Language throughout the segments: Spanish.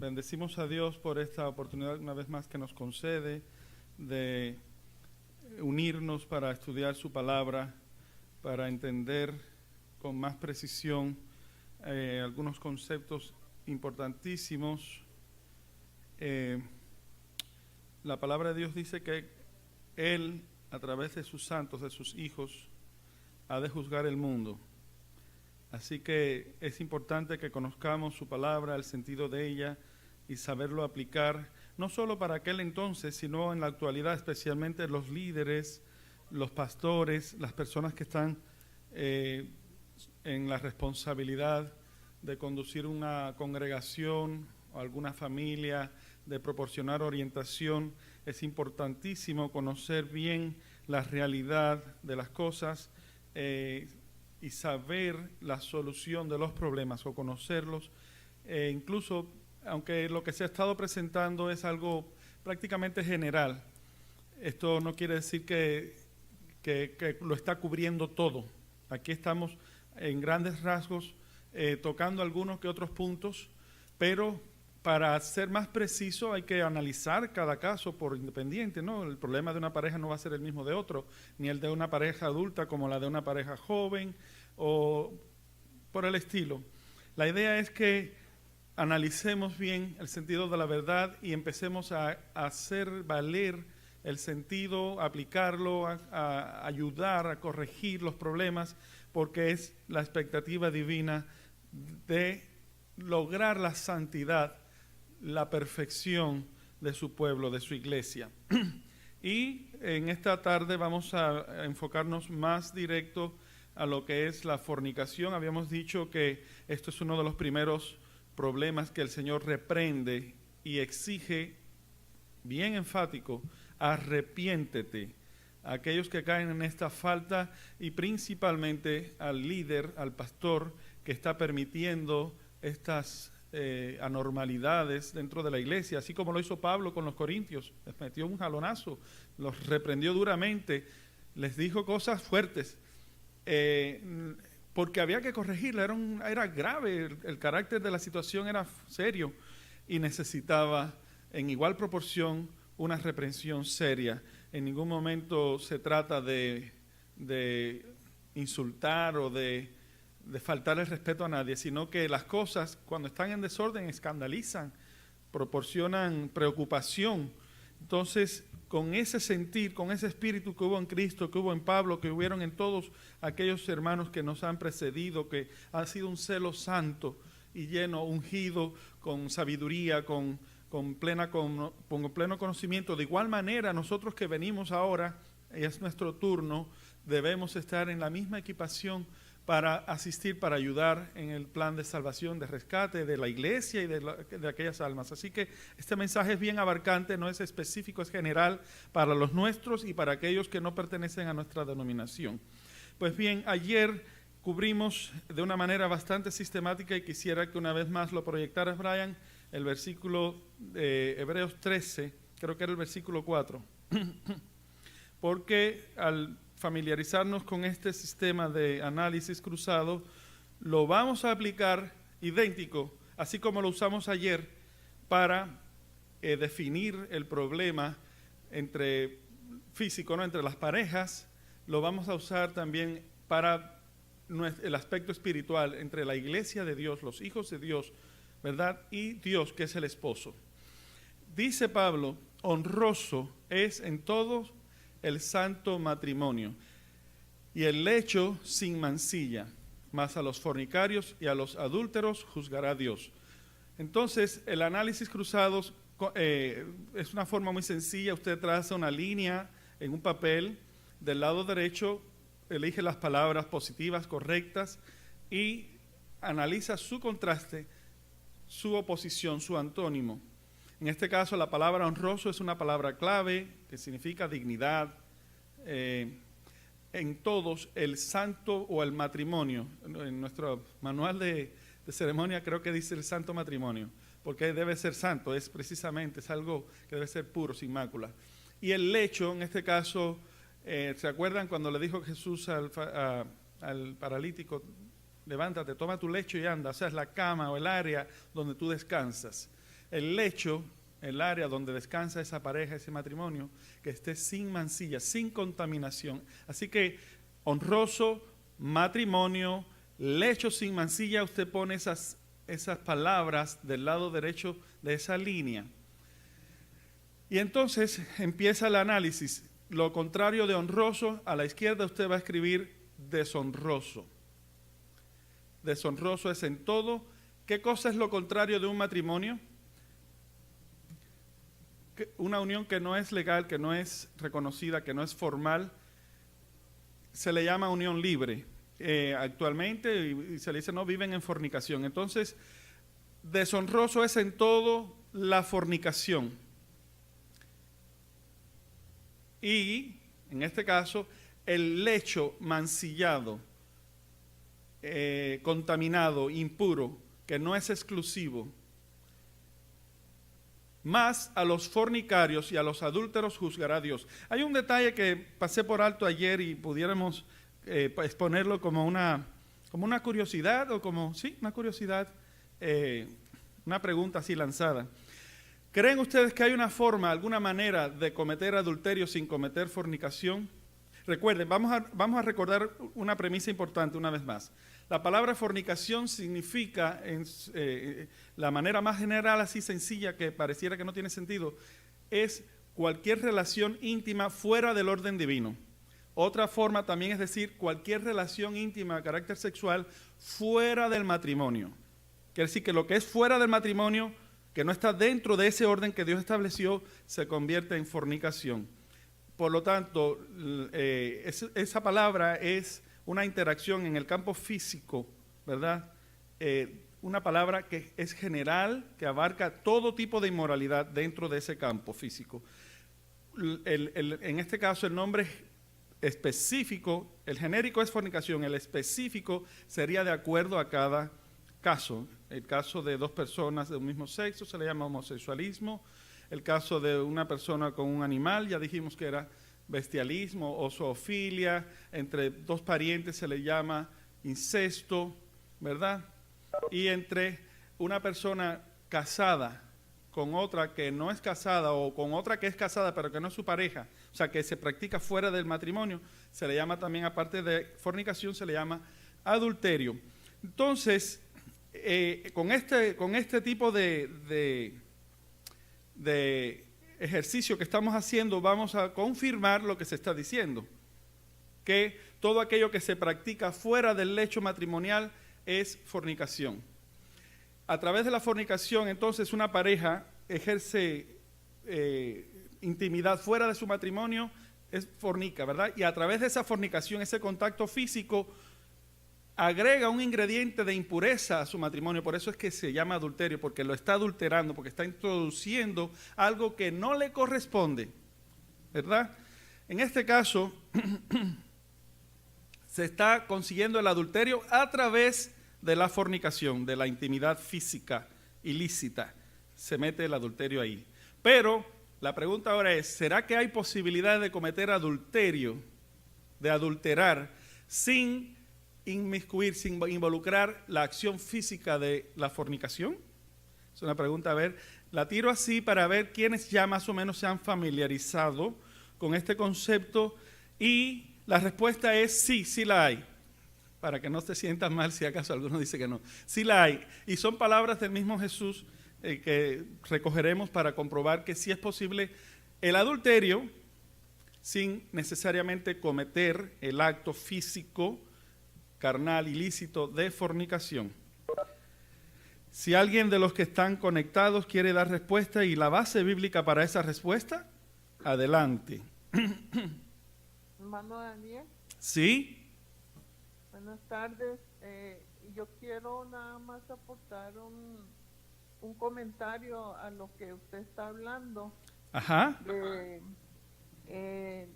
Bendecimos a Dios por esta oportunidad una vez más que nos concede de unirnos para estudiar su palabra, para entender con más precisión algunos conceptos importantísimos. La palabra de Dios dice que Él, a través de sus santos, de sus hijos, ha de juzgar el mundo. Así que es importante que conozcamos su palabra, el sentido de ella y saberlo aplicar, no solo para aquel entonces, sino en la actualidad, especialmente los líderes, los pastores, las personas que están en la responsabilidad de conducir una congregación o alguna familia, de proporcionar orientación. Es importantísimo conocer bien la realidad de las cosas y saber la solución de los problemas o conocerlos, incluso aunque lo que se ha estado presentando es algo prácticamente general. Esto no quiere decir que lo está cubriendo todo. Aquí estamos en grandes rasgos tocando algunos que otros puntos, pero para ser más preciso hay que analizar cada caso por independiente, ¿no? El problema de una pareja no va a ser el mismo de otro, ni el de una pareja adulta como la de una pareja joven o por el estilo. La idea es que analicemos bien el sentido de la verdad y empecemos a hacer valer el sentido, a aplicarlo, a ayudar a corregir los problemas, porque es la expectativa divina de lograr la santidad, la perfección de su pueblo, de su iglesia. Y en esta tarde vamos a enfocarnos más directo a lo que es la fornicación. Habíamos dicho que esto es uno de los primeros problemas que el Señor reprende y exige, bien enfático, arrepiéntete. A aquellos que caen en esta falta y principalmente al líder, al pastor que está permitiendo estas anormalidades dentro de la iglesia, así como lo hizo Pablo con los corintios. Les metió un jalonazo, los reprendió duramente, les dijo cosas fuertes, porque había que corregirla, era grave, el carácter de la situación era serio y necesitaba en igual proporción una reprensión seria. En ningún momento se trata de insultar o de faltar el respeto a nadie, sino que las cosas cuando están en desorden escandalizan, proporcionan preocupación. Entonces, con ese sentir, con ese espíritu que hubo en Cristo, que hubo en Pablo, que hubieron en todos aquellos hermanos que nos han precedido, que ha sido un celo santo y lleno, ungido con sabiduría, con pleno conocimiento. De igual manera, nosotros que venimos ahora, es nuestro turno, debemos estar en la misma equipación para asistir, para ayudar en el plan de salvación, de rescate de la iglesia y de aquellas almas. Así que este mensaje es bien abarcante, no es específico, es general para los nuestros y para aquellos que no pertenecen a nuestra denominación. Pues bien, ayer cubrimos de una manera bastante sistemática y quisiera que una vez más lo proyectaras, Brian, el versículo de Hebreos 13, creo que era el versículo 4, porque al familiarizarnos con este sistema de análisis cruzado, lo vamos a aplicar idéntico, así como lo usamos ayer, para definir el problema físico, ¿no? Entre las parejas. Lo vamos a usar también para el aspecto espiritual, entre la iglesia de Dios, los hijos de Dios, ¿verdad? Y Dios, que es el esposo. Dice Pablo, honroso es en todos el santo matrimonio, y el lecho sin mancilla, mas a los fornicarios y a los adúlteros juzgará Dios. Entonces, el análisis cruzados es una forma muy sencilla. Usted traza una línea en un papel, del lado derecho elige las palabras positivas, correctas, y analiza su contraste, su oposición, su antónimo. En este caso, la palabra honroso es una palabra clave que significa dignidad. En todos, el santo o el matrimonio. En nuestro manual de ceremonia creo que dice el santo matrimonio, porque debe ser santo, es algo que debe ser puro, sin mácula. Y el lecho, en este caso, ¿se acuerdan cuando le dijo Jesús al paralítico, levántate, toma tu lecho y anda? O sea, es la cama o el área donde tú descansas. el lecho, el área donde descansa esa pareja, ese matrimonio, que esté sin mancilla, sin contaminación. Así que honroso, matrimonio, lecho sin mancilla, usted pone esas palabras del lado derecho de esa línea. Y entonces empieza el análisis. Lo contrario de honroso, a la izquierda usted va a escribir deshonroso. Deshonroso es en todo. ¿Qué cosa es lo contrario de un matrimonio? Una unión que no es legal, que no es reconocida, que no es formal, se le llama unión libre. Actualmente y se le dice no viven en fornicación. Entonces, deshonroso es en todo la fornicación. Y, en este caso, el lecho mancillado, contaminado, impuro, que no es exclusivo, más a los fornicarios y a los adúlteros juzgará Dios. Hay un detalle que pasé por alto ayer y pudiéramos exponerlo como una curiosidad, o como, sí, una curiosidad, una pregunta así lanzada. ¿Creen ustedes que hay una forma, alguna manera de cometer adulterio sin cometer fornicación? Recuerden, vamos a recordar una premisa importante una vez más. La palabra fornicación significa, la manera más general, así sencilla, que pareciera que no tiene sentido, es cualquier relación íntima fuera del orden divino. Otra forma también es decir, cualquier relación íntima de carácter sexual fuera del matrimonio. Quiere decir que lo que es fuera del matrimonio, que no está dentro de ese orden que Dios estableció, se convierte en fornicación. Por lo tanto, esa palabra es una interacción en el campo físico, ¿verdad? Una palabra que es general, que abarca todo tipo de inmoralidad dentro de ese campo físico. En este caso, el nombre específico, el genérico es fornicación, el específico sería de acuerdo a cada caso. El caso de dos personas de un mismo sexo se le llama homosexualismo. El caso de una persona con un animal, ya dijimos que era bestialismo o zoofilia. Entre dos parientes se le llama incesto, ¿verdad? Y entre una persona casada con otra que no es casada, o con otra que es casada pero que no es su pareja, o sea, que se practica fuera del matrimonio, se le llama también, aparte de fornicación, se le llama adulterio. Entonces, con este tipo de ejercicio que estamos haciendo, vamos a confirmar lo que se está diciendo, que todo aquello que se practica fuera del lecho matrimonial es fornicación. A través de la fornicación, entonces, una pareja ejerce intimidad fuera de su matrimonio, es fornica, ¿verdad? Y a través de esa fornicación, ese contacto físico, agrega un ingrediente de impureza a su matrimonio. Por eso es que se llama adulterio, porque lo está adulterando, porque está introduciendo algo que no le corresponde, ¿verdad? En este caso, se está consiguiendo el adulterio a través de la fornicación, de la intimidad física ilícita. Se mete el adulterio ahí. Pero la pregunta ahora es, ¿será que hay posibilidad de cometer adulterio, de adulterar, sin inmiscuir, sin involucrar la acción física de la fornicación? Es una pregunta, a ver, la tiro así para ver quiénes ya más o menos se han familiarizado con este concepto, y la respuesta es sí, sí la hay. Para que no te sientas mal si acaso alguno dice que no. Sí la hay. Y son palabras del mismo Jesús que recogeremos para comprobar que sí es posible el adulterio sin necesariamente cometer el acto físico, carnal, ilícito de fornicación. Si alguien de los que están conectados quiere dar respuesta y la base bíblica para esa respuesta, adelante. Hermano Daniel. ¿Sí? Buenas tardes. Yo quiero nada más aportar un comentario a lo que usted está hablando. Ajá. En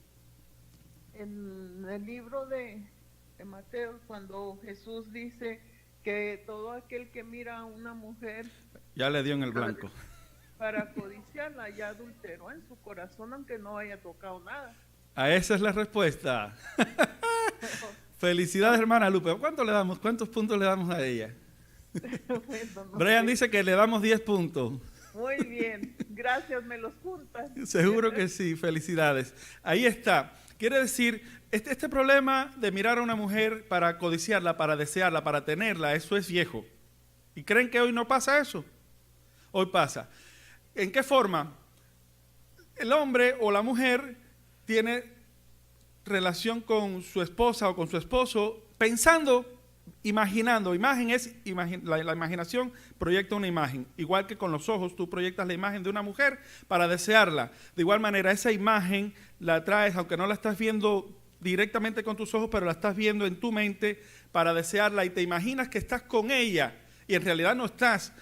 el libro de Mateo, cuando Jesús dice que todo aquel que mira a una mujer ya le dio en el blanco para codiciarla, ya adulteró en su corazón, aunque no haya tocado nada. A esa es la respuesta. Felicidades, hermana Lupe. ¿Cuántos puntos le damos a ella? Bueno, no Brian sé. dice que le damos 10 puntos. Muy bien, gracias, me los juntas. Seguro que sí, felicidades. Ahí está. Quiere decir, este problema de mirar a una mujer para codiciarla, para desearla, para tenerla, eso es viejo. ¿Y creen que hoy no pasa eso? Hoy pasa. ¿En qué forma? El hombre o la mujer tiene relación con su esposa o con su esposo pensando, imaginando. Imagen es, la imaginación proyecta una imagen. Igual que con los ojos tú proyectas la imagen de una mujer para desearla. De igual manera esa imagen la traes, aunque no la estás viendo directamente con tus ojos, pero la estás viendo en tu mente para desearla y te imaginas que estás con ella y en realidad no estás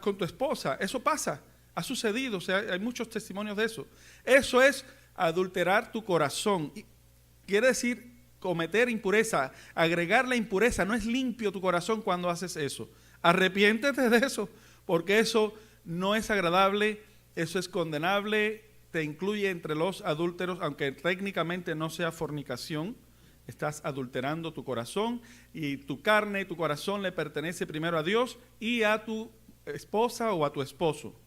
con tu esposa. Eso pasa, ha sucedido, o sea, hay muchos testimonios de eso. Eso es adulterar tu corazón. Quiere decir cometer impureza, agregar la impureza. No es limpio tu corazón cuando haces eso. Arrepiéntete de eso, porque eso no es agradable, eso es condenable, te incluye entre los adúlteros, aunque técnicamente no sea fornicación. Estás adulterando tu corazón y tu carne, tu corazón le pertenece primero a Dios y a tu esposa o a tu esposo.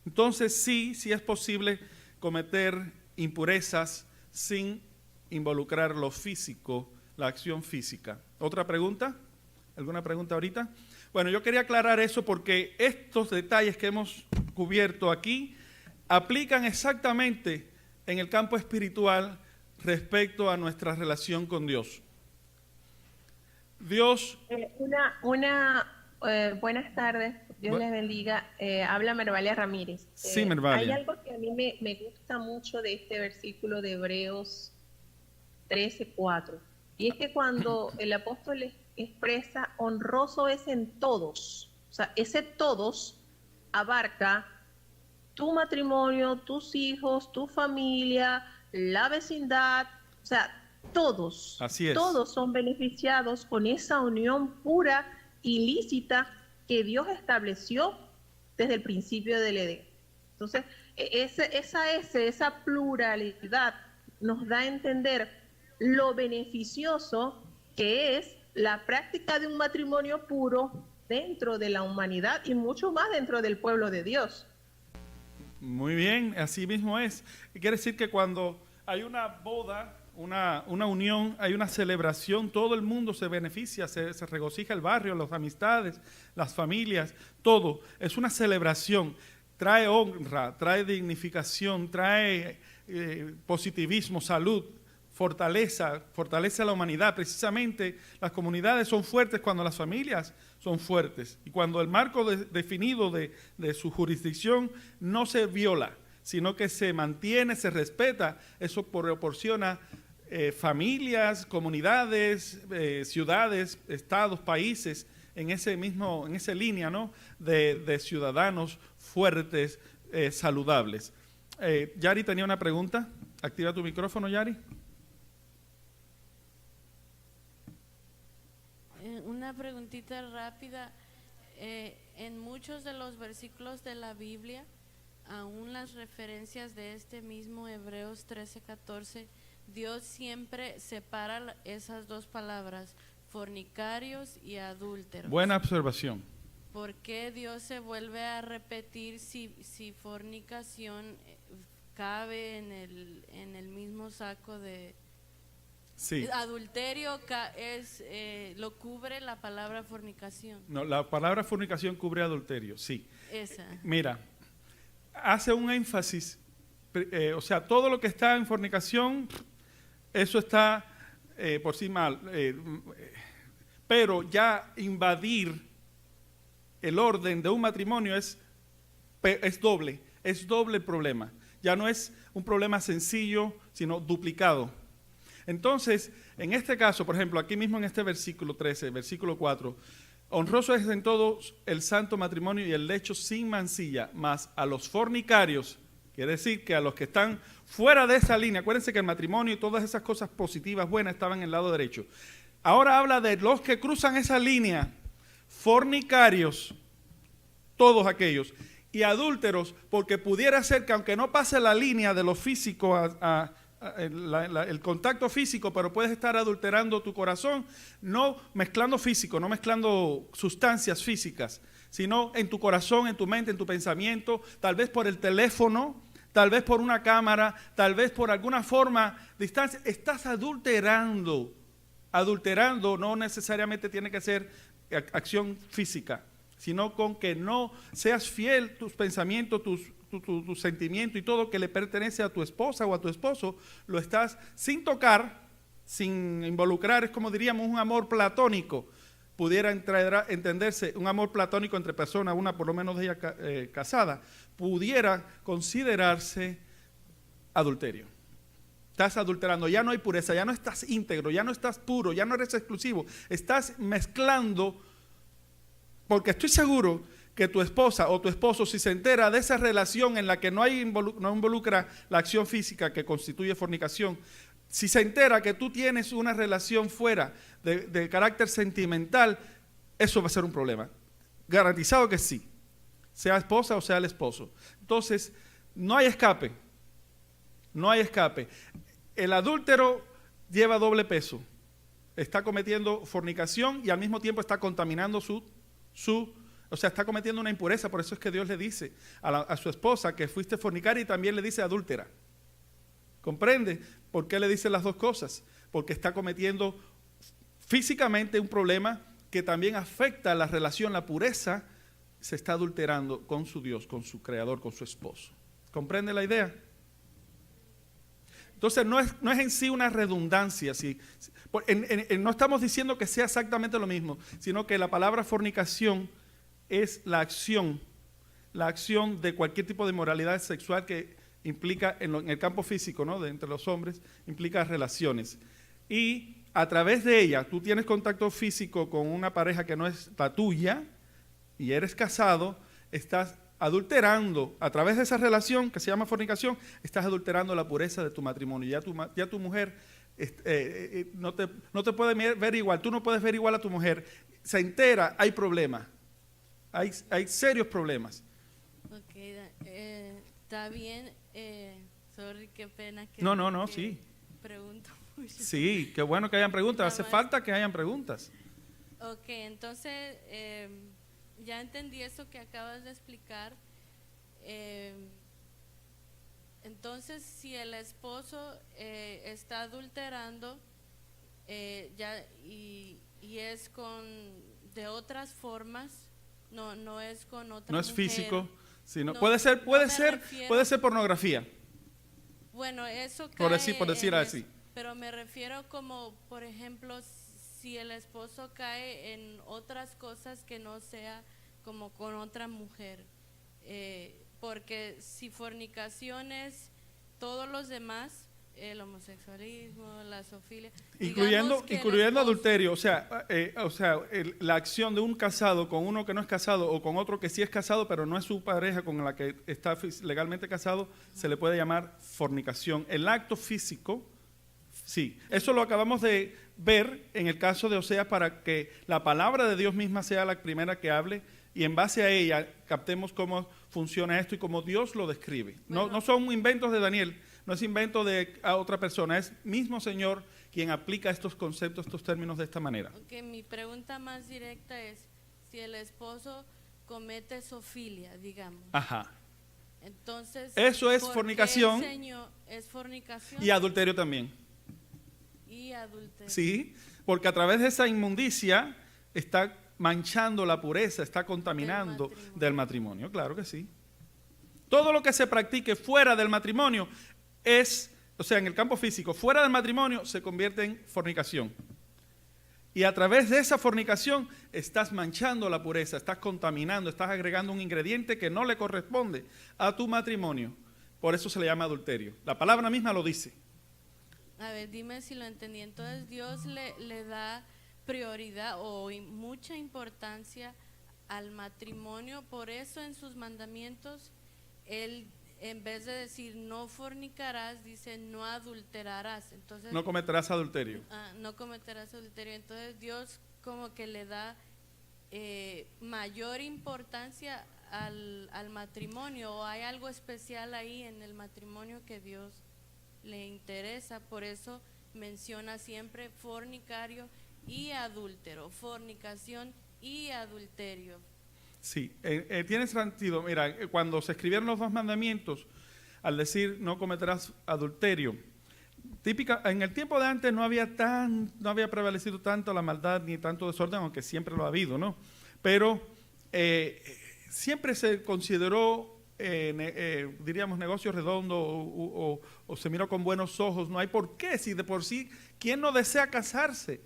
Entonces sí es posible cometer impurezas sin involucrar lo físico, la acción física. ¿Otra pregunta? ¿Alguna pregunta ahorita? Bueno, yo quería aclarar eso porque estos detalles que hemos cubierto aquí aplican exactamente en el campo espiritual respecto a nuestra relación con Dios. Dios... Buenas tardes, Dios les bendiga. Habla Mervalia Ramírez. Sí, Mervalia. Hay algo que a mí me gusta mucho de este versículo de Hebreos 13:4, y es que cuando el apóstol expresa honroso es en todos, o sea, ese todos abarca tu matrimonio, tus hijos, tu familia, la vecindad, o sea, todos. Así es. Todos son beneficiados con esa unión pura, ilícita, que Dios estableció desde el principio del Edén. Entonces, esa pluralidad nos da a entender lo beneficioso que es la práctica de un matrimonio puro dentro de la humanidad y mucho más dentro del pueblo de Dios. Muy bien, así mismo es. Quiere decir que cuando hay una boda, una unión, hay una celebración, todo el mundo se beneficia, se regocija el barrio, las amistades, las familias, todo. Es una celebración, trae honra, trae dignificación, trae positivismo, salud, fortalece a la humanidad. Precisamente las comunidades son fuertes cuando las familias son fuertes y cuando el marco definido de su jurisdicción no se viola, sino que se mantiene, se respeta. Eso proporciona familias, comunidades, ciudades, estados, países en esa línea, ¿no? de ciudadanos fuertes, saludables. Yari tenía una pregunta. Activa tu micrófono, Yari. Una preguntita rápida. En muchos de los versículos de la Biblia, aún las referencias de este mismo Hebreos 13:14, Dios siempre separa esas dos palabras, fornicarios y adúlteros. Buena observación. ¿Por qué Dios se vuelve a repetir si fornicación cabe en el mismo saco de... Sí. Adulterio lo cubre la palabra fornicación? No, la palabra fornicación cubre adulterio, sí. Esa. Mira, hace un énfasis, o sea, todo lo que está en fornicación, eso está por sí mal, pero ya invadir el orden de un matrimonio es doble el problema. Ya no es un problema sencillo, sino duplicado. Entonces, en este caso, por ejemplo, aquí mismo en este versículo 13, versículo 4, honroso es en todos el santo matrimonio y el lecho sin mancilla, mas a los fornicarios, quiere decir que a los que están fuera de esa línea, acuérdense que el matrimonio y todas esas cosas positivas, buenas, estaban en el lado derecho. Ahora habla de los que cruzan esa línea, fornicarios, todos aquellos, y adúlteros, porque pudiera ser que aunque no pase la línea de lo físico el contacto físico, pero puedes estar adulterando tu corazón, no mezclando físico, no mezclando sustancias físicas, sino en tu corazón, en tu mente, en tu pensamiento, tal vez por el teléfono, tal vez por una cámara, tal vez por alguna forma de distancia, estás adulterando. Adulterando no necesariamente tiene que ser acción física, sino con que no seas fiel tus pensamientos, tu sentimiento y todo que le pertenece a tu esposa o a tu esposo, lo estás sin tocar, sin involucrar, es como diríamos un amor platónico. Pudiera entenderse un amor platónico entre personas, una por lo menos de ella casada, pudiera considerarse adulterio. Estás adulterando, ya no hay pureza, ya no estás íntegro, ya no estás puro, ya no eres exclusivo, estás mezclando, porque estoy seguro que tu esposa o tu esposo, si se entera de esa relación en la que no involucra la acción física que constituye fornicación, si se entera que tú tienes una relación fuera de carácter sentimental, eso va a ser un problema. Garantizado que sí, sea esposa o sea el esposo. Entonces, no hay escape. No hay escape. El adúltero lleva doble peso. Está cometiendo fornicación y al mismo tiempo está contaminando o sea, está cometiendo una impureza. Por eso es que Dios le dice a su esposa que fuiste fornicaria y también le dice adúltera. ¿Comprende? ¿Por qué le dice las dos cosas? Porque está cometiendo físicamente un problema que también afecta la relación, la pureza, se está adulterando con su Dios, con su creador, con su esposo. ¿Comprende la idea? Entonces no es en sí una redundancia, no estamos diciendo que sea exactamente lo mismo, sino que la palabra fornicación es la acción de cualquier tipo de moralidad sexual que implica en el campo físico, ¿no? Entre los hombres, implica relaciones. Y a través de ella, tú tienes contacto físico con una pareja que no es la tuya y eres casado, estás adulterando, a través de esa relación que se llama fornicación, estás adulterando la pureza de tu matrimonio. Ya tu mujer no te puede ver igual, tú no puedes ver igual a tu mujer. Se entera, hay problemas, hay serios problemas. Ok, está bien. Sorry, qué pena que sí. Pregunto mucho. Sí, qué bueno que hayan preguntas, hace falta que hayan preguntas. Ok, entonces ya entendí eso que acabas de explicar. Entonces, si el esposo está adulterando y es de otras formas, no es con otra no es mujer, físico, sino no, puede ser pornografía. Bueno, eso por cae decir así. Pero me refiero como, por ejemplo, si el esposo cae en otras cosas que no sea como con otra mujer, porque si fornicación es todos los demás, el homosexualismo, la zoofilia, incluyendo adulterio, o sea, la acción de un casado con uno que no es casado o con otro que sí es casado pero no es su pareja con la que está legalmente casado, se le puede llamar fornicación. El acto físico, sí, eso lo acabamos de ver en el caso de Oseas para que la palabra de Dios misma sea la primera que hable y en base a ella captemos cómo funciona esto y cómo Dios lo describe. Bueno, no son inventos de Daniel, no es invento de otra persona, es mismo Señor quien aplica estos conceptos, estos términos de esta manera. Okay, mi pregunta más directa es, si el esposo comete zoofilia, digamos. Ajá. Entonces, eso es fornicación. Es fornicación. Y adulterio también. Y adulterio. Sí, porque a través de esa inmundicia está manchando la pureza, está contaminando del matrimonio, claro que sí. Todo lo que se practique fuera del matrimonio en el campo físico, fuera del matrimonio, se convierte en fornicación. Y a través de esa fornicación estás manchando la pureza, estás contaminando, estás agregando un ingrediente que no le corresponde a tu matrimonio. Por eso se le llama adulterio. La palabra misma lo dice. A ver, dime si lo entendí. Entonces Dios le da prioridad o mucha importancia al matrimonio, por eso en sus mandamientos Él, en vez de decir no fornicarás, dice no adulterarás. Entonces, no cometerás adulterio. No cometerás adulterio. Entonces Dios como que le da mayor importancia al matrimonio, o hay algo especial ahí en el matrimonio que Dios le interesa, por eso menciona siempre fornicario y adúltero, fornicación y adulterio. Sí, tiene sentido. Mira, cuando se escribieron los 2 mandamientos, al decir no cometerás adulterio, en el tiempo de antes no había prevalecido tanto la maldad ni tanto desorden, aunque siempre lo ha habido, ¿no? Pero siempre se consideró, diríamos, negocio redondo o se miró con buenos ojos. No hay por qué, si de por sí, ¿quién no desea casarse?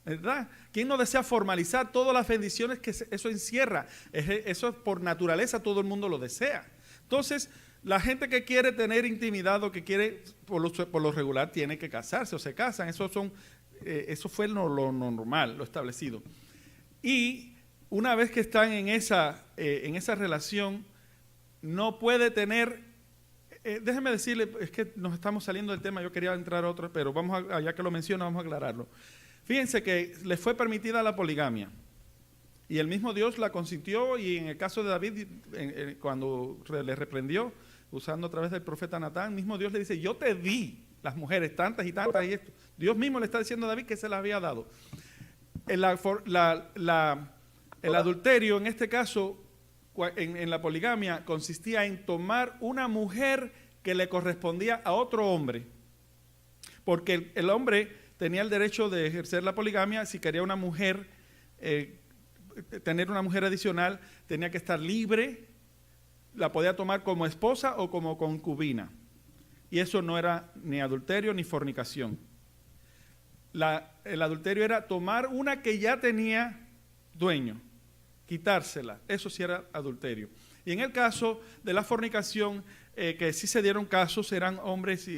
¿Verdad? ¿Quién no desea formalizar todas las bendiciones que eso encierra? Eso por naturaleza todo el mundo lo desea. Entonces, la gente que quiere tener intimidad o que quiere, por lo regular, tiene que casarse o se casan. Eso fue lo normal, lo establecido. Y una vez que están en esa relación, no puede tener, déjeme decirle, es que nos estamos saliendo del tema, yo quería entrar a otro, pero ya que lo menciona, vamos a aclararlo. Fíjense que le fue permitida la poligamia y el mismo Dios la consintió, y en el caso de David, cuando le reprendió, usando a través del profeta Natán, mismo Dios le dice, yo te di las mujeres tantas y tantas y esto. Dios mismo le está diciendo a David que se las había dado. El adulterio, en este caso, en la poligamia, consistía en tomar una mujer que le correspondía a otro hombre, porque el hombre tenía el derecho de ejercer la poligamia. Si quería una mujer, tener una mujer adicional, tenía que estar libre, la podía tomar como esposa o como concubina. Y eso no era ni adulterio ni fornicación. El adulterio era tomar una que ya tenía dueño, quitársela. Eso sí era adulterio. Y en el caso de la fornicación, que sí se dieron casos, eran hombres,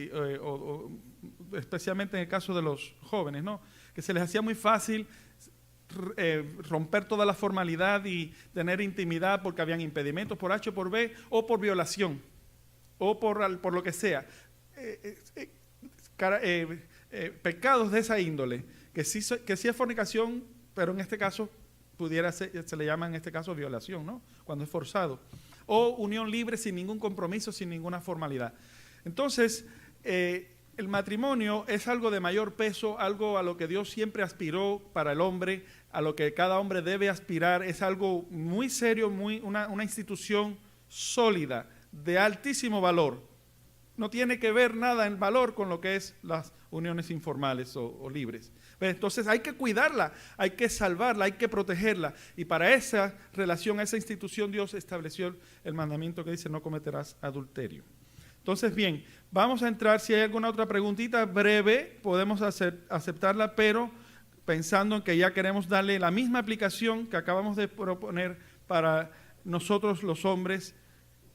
especialmente en el caso de los jóvenes, ¿no? Que se les hacía muy fácil romper toda la formalidad y tener intimidad porque habían impedimentos por H o por B, o por violación, o por lo que sea. Pecados de esa índole, que sí es fornicación, pero en este caso se le llama en este caso violación, ¿no? Cuando es forzado. O unión libre sin ningún compromiso, sin ninguna formalidad. Entonces, el matrimonio es algo de mayor peso, algo a lo que Dios siempre aspiró para el hombre, a lo que cada hombre debe aspirar. Es algo muy serio, una institución sólida, de altísimo valor. No tiene que ver nada en valor con lo que es las uniones informales o libres. Entonces hay que cuidarla, hay que salvarla, hay que protegerla. Y para esa relación, esa institución, Dios estableció el mandamiento que dice no cometerás adulterio. Entonces, bien, vamos a entrar, si hay alguna otra preguntita breve, podemos aceptarla, pero pensando en que ya queremos darle la misma aplicación que acabamos de proponer para nosotros los hombres,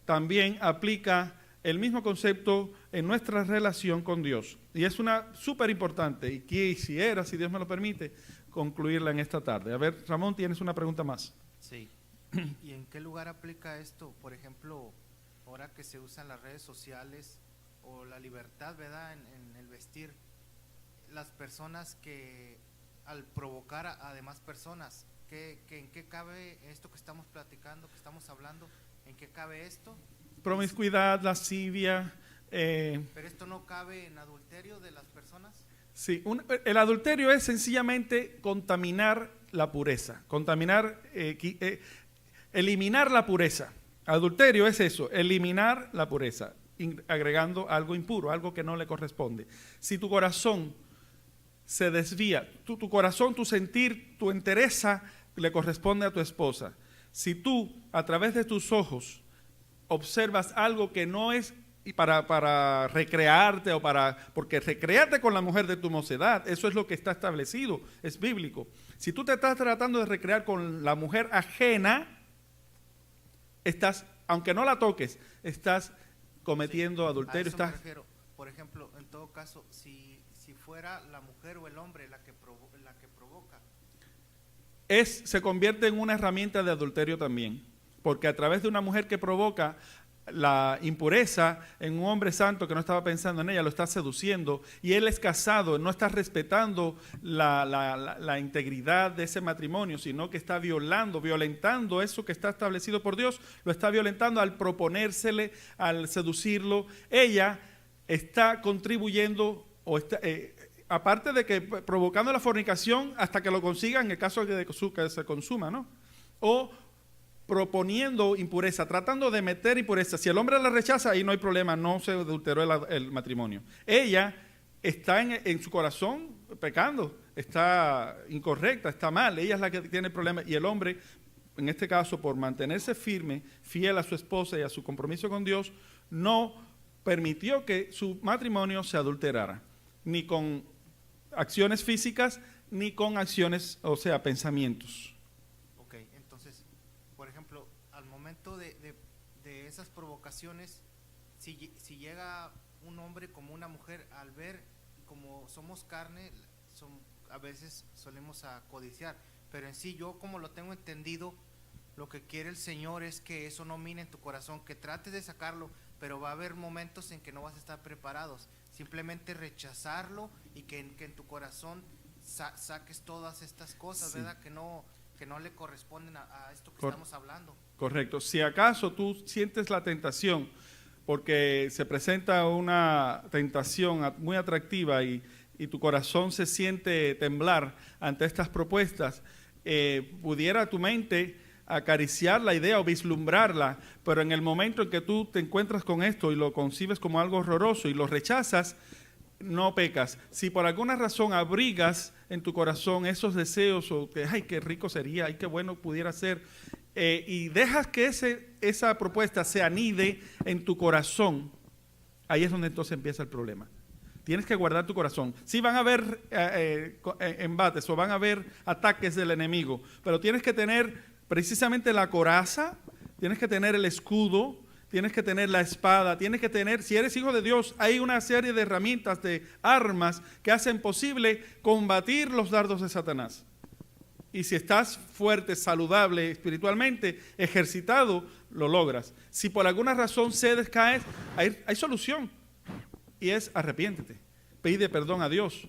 también aplica el mismo concepto en nuestra relación con Dios. Y es una súper importante, y quisiera, si Dios me lo permite, concluirla en esta tarde. A ver, Ramón, ¿tienes una pregunta más? Sí. ¿Y en qué lugar aplica esto? Por ejemplo, ahora que se usan las redes sociales o la libertad, ¿verdad?, en el vestir, las personas que al provocar a demás personas, ¿en qué cabe esto que estamos platicando, que estamos hablando? ¿En qué cabe esto? Promiscuidad, lascivia. ¿Pero esto no cabe en adulterio de las personas? Sí, el adulterio es sencillamente contaminar la pureza, eliminar la pureza. Adulterio es eso, eliminar la pureza, agregando algo impuro, algo que no le corresponde. Si tu corazón se desvía, tu corazón, tu sentir, tu entereza le corresponde a tu esposa. Si tú, a través de tus ojos, observas algo que no es para recrearte porque recrearte con la mujer de tu mocedad, eso es lo que está establecido, es bíblico. Si tú te estás tratando de recrear con la mujer ajena, aunque no la toques, estás cometiendo adulterio. A eso me refiero. Por ejemplo, en todo caso, si fuera la mujer o el hombre la que provoca, se convierte en una herramienta de adulterio también, porque a través de una mujer que provoca la impureza en un hombre santo que no estaba pensando en ella, lo está seduciendo, y él es casado, no está respetando la integridad de ese matrimonio, sino que está violentando eso que está establecido por Dios, lo está violentando al proponérsele, al seducirlo. Ella está contribuyendo, aparte de que provocando la fornicación hasta que lo consiga, en el caso de que se consuma, ¿no? O proponiendo impureza, tratando de meter impureza. Si el hombre la rechaza, ahí no hay problema, no se adulteró el matrimonio. Ella está en su corazón pecando, está incorrecta, está mal, ella es la que tiene el problema, y el hombre, en este caso, por mantenerse firme, fiel a su esposa y a su compromiso con Dios, no permitió que su matrimonio se adulterara, ni con acciones físicas, ni con acciones, o sea, pensamientos. Ok, entonces, por ejemplo, al momento de esas provocaciones, si llega un hombre como una mujer, al ver, como somos carne, a veces solemos a codiciar, pero en sí, yo como lo tengo entendido, lo que quiere el Señor es que eso no mine en tu corazón, que trates de sacarlo, pero va a haber momentos en que no vas a estar preparados. Simplemente rechazarlo y que en tu corazón saques todas estas cosas, sí, ¿verdad? Que no le corresponden a esto que estamos hablando. Correcto. Si acaso tú sientes la tentación, porque se presenta una tentación muy atractiva y tu corazón se siente temblar ante estas propuestas, pudiera tu mente acariciar la idea o vislumbrarla, pero en el momento en que tú te encuentras con esto y lo concibes como algo horroroso y lo rechazas, no pecas. Si por alguna razón abrigas en tu corazón esos deseos o que, ay, qué rico sería, ay, qué bueno pudiera ser, y dejas que esa propuesta se anide en tu corazón, ahí es donde entonces empieza el problema. Tienes que guardar tu corazón. Sí van a haber embates o van a haber ataques del enemigo, pero tienes que tener precisamente la coraza, tienes que tener el escudo, tienes que tener la espada, tienes que tener, si eres hijo de Dios, hay una serie de herramientas, de armas que hacen posible combatir los dardos de Satanás. Y si estás fuerte, saludable, espiritualmente, ejercitado, lo logras. Si por alguna razón cedes, caes, hay solución. Y es arrepiéntete, pide perdón a Dios.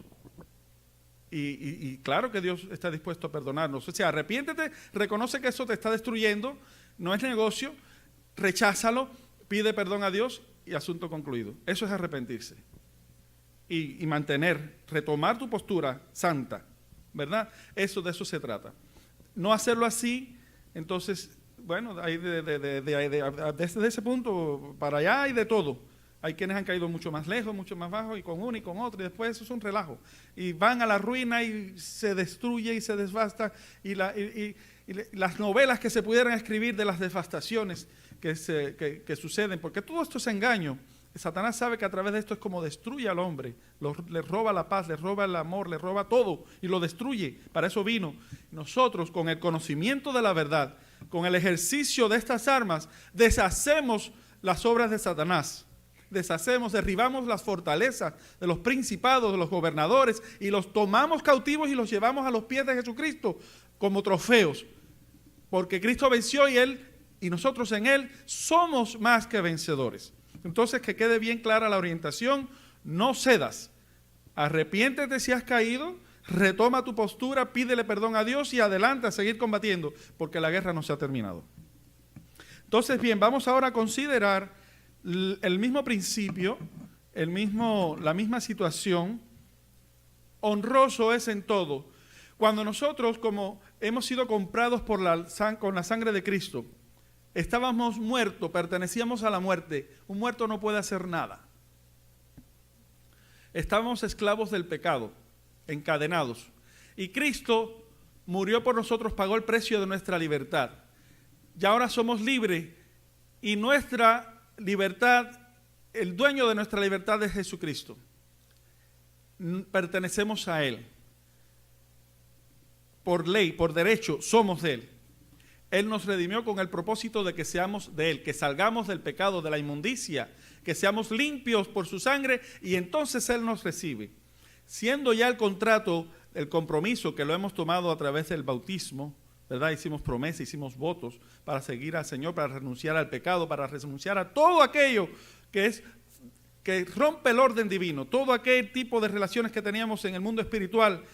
Y claro que Dios está dispuesto a perdonarnos. O sea, arrepiéntete, reconoce que eso te está destruyendo, no es negocio, recházalo, pide perdón a Dios y asunto concluido. Eso es arrepentirse. Y retomar tu postura santa, ¿verdad? De eso se trata. No hacerlo así, entonces, bueno, desde ese punto para allá hay de todo. Hay quienes han caído mucho más lejos, mucho más bajo, y con uno y con otro, y después eso es un relajo. Y van a la ruina y se destruye y se devasta. Y las novelas que se pudieran escribir de las devastaciones que suceden, porque todo esto es engaño. Satanás sabe que a través de esto es como destruye al hombre, le roba la paz, le roba el amor, le roba todo y lo destruye. Para eso vino. Nosotros, con el conocimiento de la verdad, con el ejercicio de estas armas, deshacemos las obras de Satanás. Derribamos las fortalezas de los principados, de los gobernadores, y los tomamos cautivos y los llevamos a los pies de Jesucristo como trofeos, porque Cristo venció y nosotros en Él somos más que vencedores. Entonces, que quede bien clara la orientación: no cedas, arrepiéntete si has caído, retoma tu postura, pídele perdón a Dios y adelante a seguir combatiendo, porque la guerra no se ha terminado. Entonces, bien, vamos ahora a considerar el mismo principio, la misma situación. Honroso es en todo. Cuando nosotros, como hemos sido comprados con la sangre de Cristo, estábamos muertos, pertenecíamos a la muerte. Un muerto no puede hacer nada. Estábamos esclavos del pecado, encadenados. Y Cristo murió por nosotros, pagó el precio de nuestra libertad. Y ahora somos libres, y nuestra libertad, el dueño de nuestra libertad es Jesucristo. Pertenecemos a Él. Por ley, por derecho, somos de Él. Él nos redimió con el propósito de que seamos de Él, que salgamos del pecado, de la inmundicia, que seamos limpios por su sangre, y entonces Él nos recibe. Siendo ya el contrato, el compromiso que lo hemos tomado a través del bautismo, ¿verdad? Hicimos promesas, hicimos votos para seguir al Señor, para renunciar al pecado, para renunciar a todo aquello que rompe el orden divino. Todo aquel tipo de relaciones que teníamos en el mundo espiritual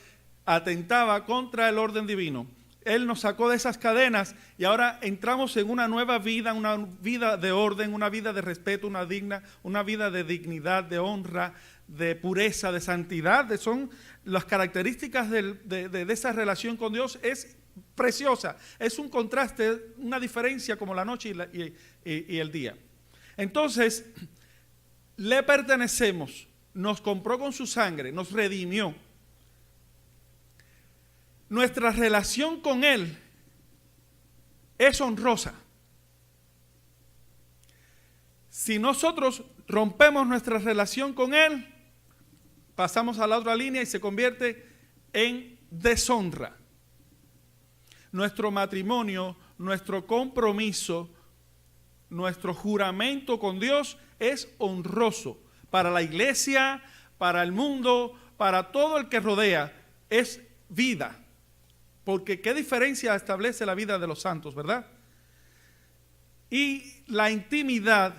atentaba contra el orden divino. Él nos sacó de esas cadenas y ahora entramos en una nueva vida, una vida de orden, una vida de respeto, una vida de dignidad, de honra, de pureza, de santidad. Son las características de esa relación con Dios, es preciosa. Es un contraste, una diferencia como la noche y el día. Entonces, le pertenecemos, nos compró con su sangre, nos redimió. Nuestra relación con Él es honrosa. Si nosotros rompemos nuestra relación con Él, pasamos a la otra línea y se convierte en deshonra. Nuestro matrimonio, nuestro compromiso, nuestro juramento con Dios es honroso para la iglesia, para el mundo, para todo el que rodea. Es vida. Porque qué diferencia establece la vida de los santos, ¿verdad? Y la intimidad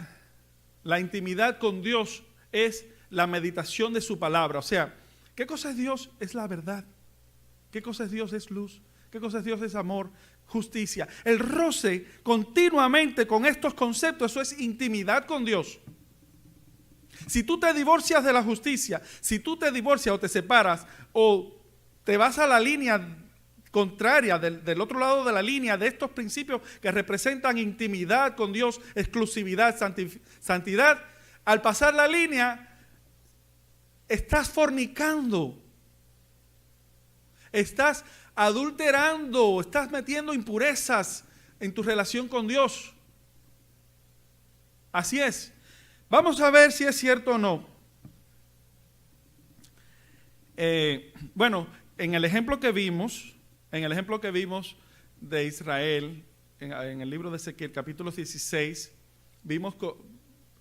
con Dios es la meditación de su palabra. O sea, ¿qué cosa es Dios? Es la verdad. ¿Qué cosa es Dios? Es luz. ¿Qué cosa es Dios? Es amor, justicia. El roce continuamente con estos conceptos, eso es intimidad con Dios. Si tú te divorcias de la justicia, si tú te divorcias o te separas o te vas a la línea contraria, del otro lado de la línea de estos principios que representan intimidad con Dios, exclusividad, santidad, al pasar la línea, estás fornicando, estás adulterando, estás metiendo impurezas en tu relación con Dios. Así es. Vamos a ver si es cierto o no. Bueno, en el ejemplo que vimos de Israel, en el libro de Ezequiel, capítulo 16, vimos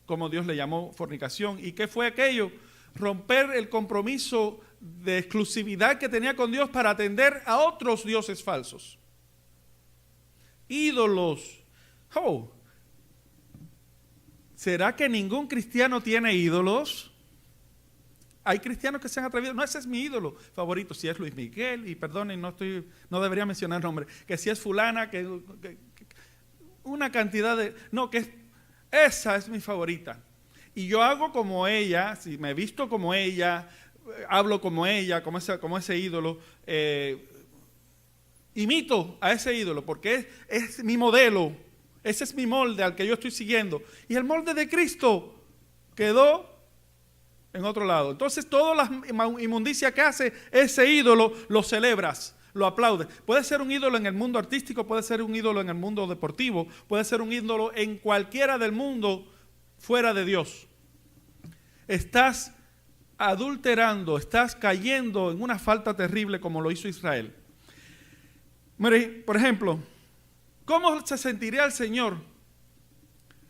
cómo Dios le llamó fornicación. ¿Y qué fue aquello? Romper el compromiso de exclusividad que tenía con Dios para atender a otros dioses falsos. Ídolos. Oh, ¿será que ningún cristiano tiene ídolos? Hay cristianos que se han atrevido, no, ese es mi ídolo favorito, si es Luis Miguel, y perdonen, no debería mencionar nombre, que si es fulana, que una cantidad de, no, esa es mi favorita. Y yo hago como ella, si me visto como ella, hablo como ella, como ese ídolo, imito a ese ídolo, porque es mi modelo, ese es mi molde al que yo estoy siguiendo. Y el molde de Cristo quedó en otro lado. Entonces toda la inmundicia que hace ese ídolo lo celebras, lo aplaudes. Puede ser un ídolo en el mundo artístico, puede ser un ídolo en el mundo deportivo, puede ser un ídolo en cualquiera del mundo fuera de Dios. Estás adulterando, estás cayendo en una falta terrible como lo hizo Israel. Mire, por ejemplo, ¿cómo se sentiría el Señor?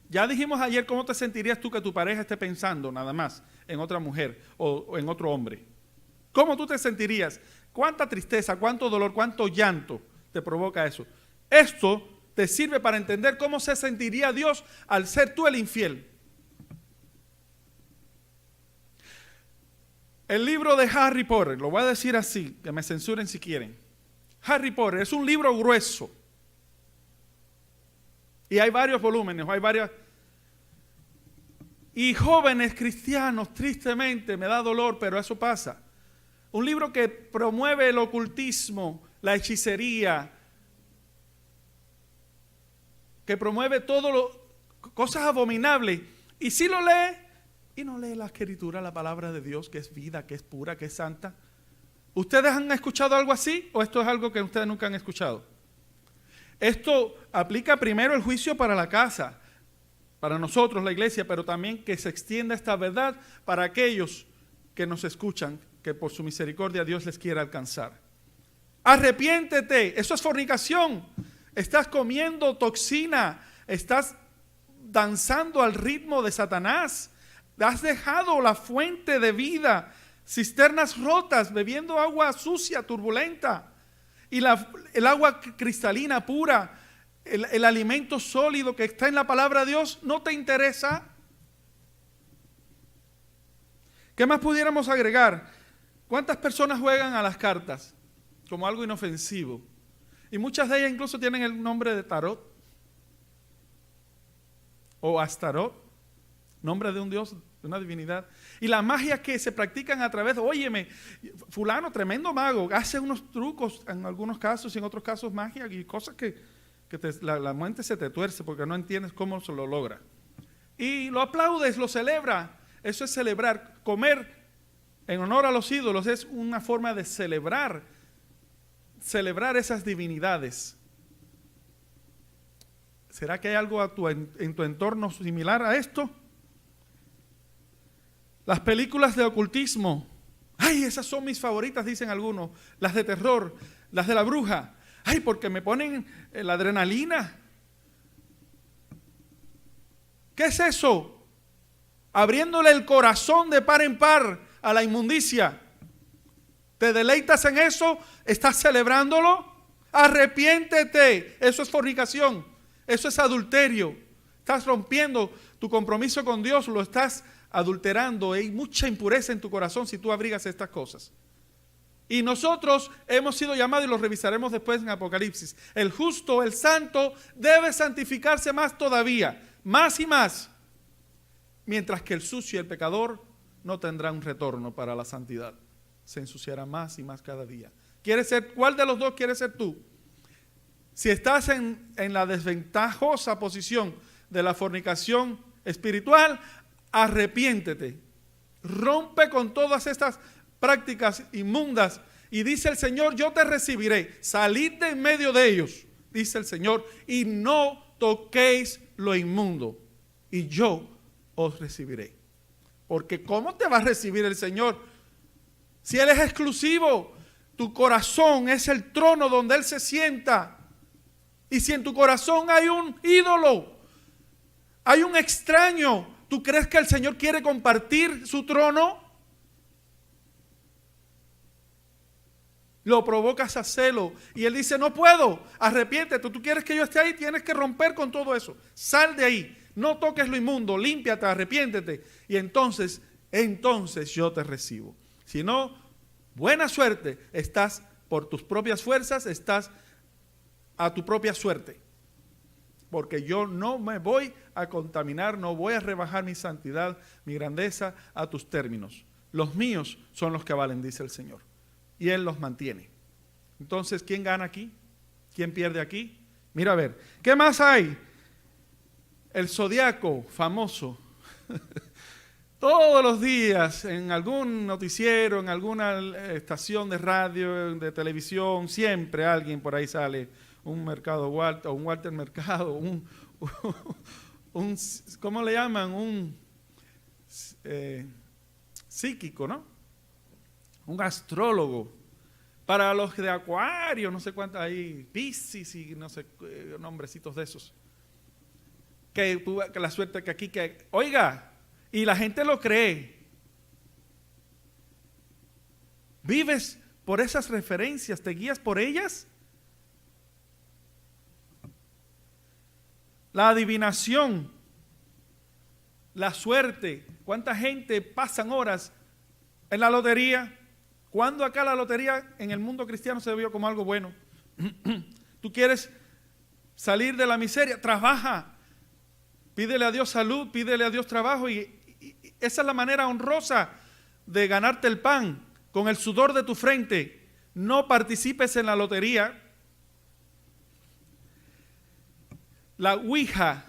Ya dijimos ayer cómo te sentirías tú que tu pareja esté pensando nada más en otra mujer o en otro hombre. ¿Cómo tú te sentirías? ¿Cuánta tristeza, cuánto dolor, cuánto llanto te provoca eso? Esto te sirve para entender cómo se sentiría Dios al ser tú el infiel. El libro de Harry Potter, lo voy a decir así, que me censuren si quieren. Harry Potter es un libro grueso. Y hay varios volúmenes, hay varias. Y jóvenes cristianos, tristemente, me da dolor, pero eso pasa. Un libro que promueve el ocultismo, la hechicería, que promueve cosas abominables. Y si lo lee, y no lee la escritura, la palabra de Dios, que es vida, que es pura, que es santa. ¿Ustedes han escuchado algo así o esto es algo que ustedes nunca han escuchado? Esto aplica primero el juicio para la casa, para nosotros, la iglesia, pero también que se extienda esta verdad para aquellos que nos escuchan, que por su misericordia Dios les quiera alcanzar. Arrepiéntete, eso es fornicación. Estás comiendo toxina, estás danzando al ritmo de Satanás. Has dejado la fuente de vida, cisternas rotas, bebiendo agua sucia, turbulenta. Y el agua cristalina, pura, el alimento sólido que está en la palabra de Dios, ¿no te interesa? ¿Qué más pudiéramos agregar? ¿Cuántas personas juegan a las cartas como algo inofensivo? Y muchas de ellas incluso tienen el nombre de tarot o Astarot. nombre de un Dios, de una divinidad. Y la magia que se practican a través de, óyeme, fulano, tremendo mago, hace unos trucos en algunos casos y en otros casos magia y cosas que la mente se te tuerce porque no entiendes cómo se lo logra. Y lo aplaudes, lo celebra. Eso es celebrar. Comer en honor a los ídolos es una forma de celebrar esas divinidades. ¿Será que hay algo en tu entorno similar a esto? Las películas de ocultismo. Ay, esas son mis favoritas, dicen algunos. Las de terror, las de la bruja. Ay, porque me ponen la adrenalina. ¿Qué es eso? Abriéndole el corazón de par en par a la inmundicia. ¿Te deleitas en eso? ¿Estás celebrándolo? Arrepiéntete. Eso es fornicación. Eso es adulterio. Estás rompiendo tu compromiso con Dios, lo estás adulterando. Hay mucha impureza en tu corazón si tú abrigas estas cosas. Y nosotros hemos sido llamados, y lo revisaremos después en Apocalipsis. El justo, el santo, debe santificarse más todavía, más y más. Mientras que el sucio y el pecador no tendrán un retorno para la santidad. Se ensuciará más y más cada día. ¿Cuál de los dos quieres ser tú? Si estás en la desventajosa posición de la fornicación espiritual, arrepiéntete. Rompe con todas estas prácticas inmundas y dice el Señor, yo te recibiré. Salid de en medio de ellos, dice el Señor, y no toquéis lo inmundo, y yo os recibiré. Porque ¿cómo te va a recibir el Señor? Si Él es exclusivo, tu corazón es el trono donde Él se sienta. Y si en tu corazón hay un ídolo, hay un extraño, ¿tú crees que el Señor quiere compartir su trono? Lo provocas a celo y Él dice, no puedo, arrepiéntete. Tú quieres que yo esté ahí, tienes que romper con todo eso. Sal de ahí, no toques lo inmundo, límpiate, arrepiéntete. Y entonces yo te recibo. Si no, buena suerte, estás por tus propias fuerzas, estás a tu propia suerte. Porque yo no me voy a contaminar, no voy a rebajar mi santidad, mi grandeza a tus términos. Los míos son los que valen, dice el Señor. Y Él los mantiene. Entonces, ¿quién gana aquí? ¿Quién pierde aquí? Mira a ver, ¿qué más hay? El zodiaco famoso. Todos los días en algún noticiero, en alguna estación de radio, de televisión, siempre alguien por ahí sale, un Mercado Walter, un Walter Mercado, un ¿cómo le llaman? Un psíquico, ¿no? Un astrólogo. Para los de Acuario, no sé cuántos hay, Piscis y no sé, nombrecitos de esos. Que la suerte que aquí, oiga, y la gente lo cree. ¿Vives por esas referencias? ¿Te guías por ellas? La adivinación, la suerte. ¿Cuánta gente pasan horas en la lotería? ¿Cuándo acá la lotería en el mundo cristiano se vio como algo bueno? ¿Tú quieres salir de la miseria? Trabaja. Pídele a Dios salud, pídele a Dios trabajo y esa es la manera honrosa de ganarte el pan, con el sudor de tu frente. No participes en la lotería. La Ouija.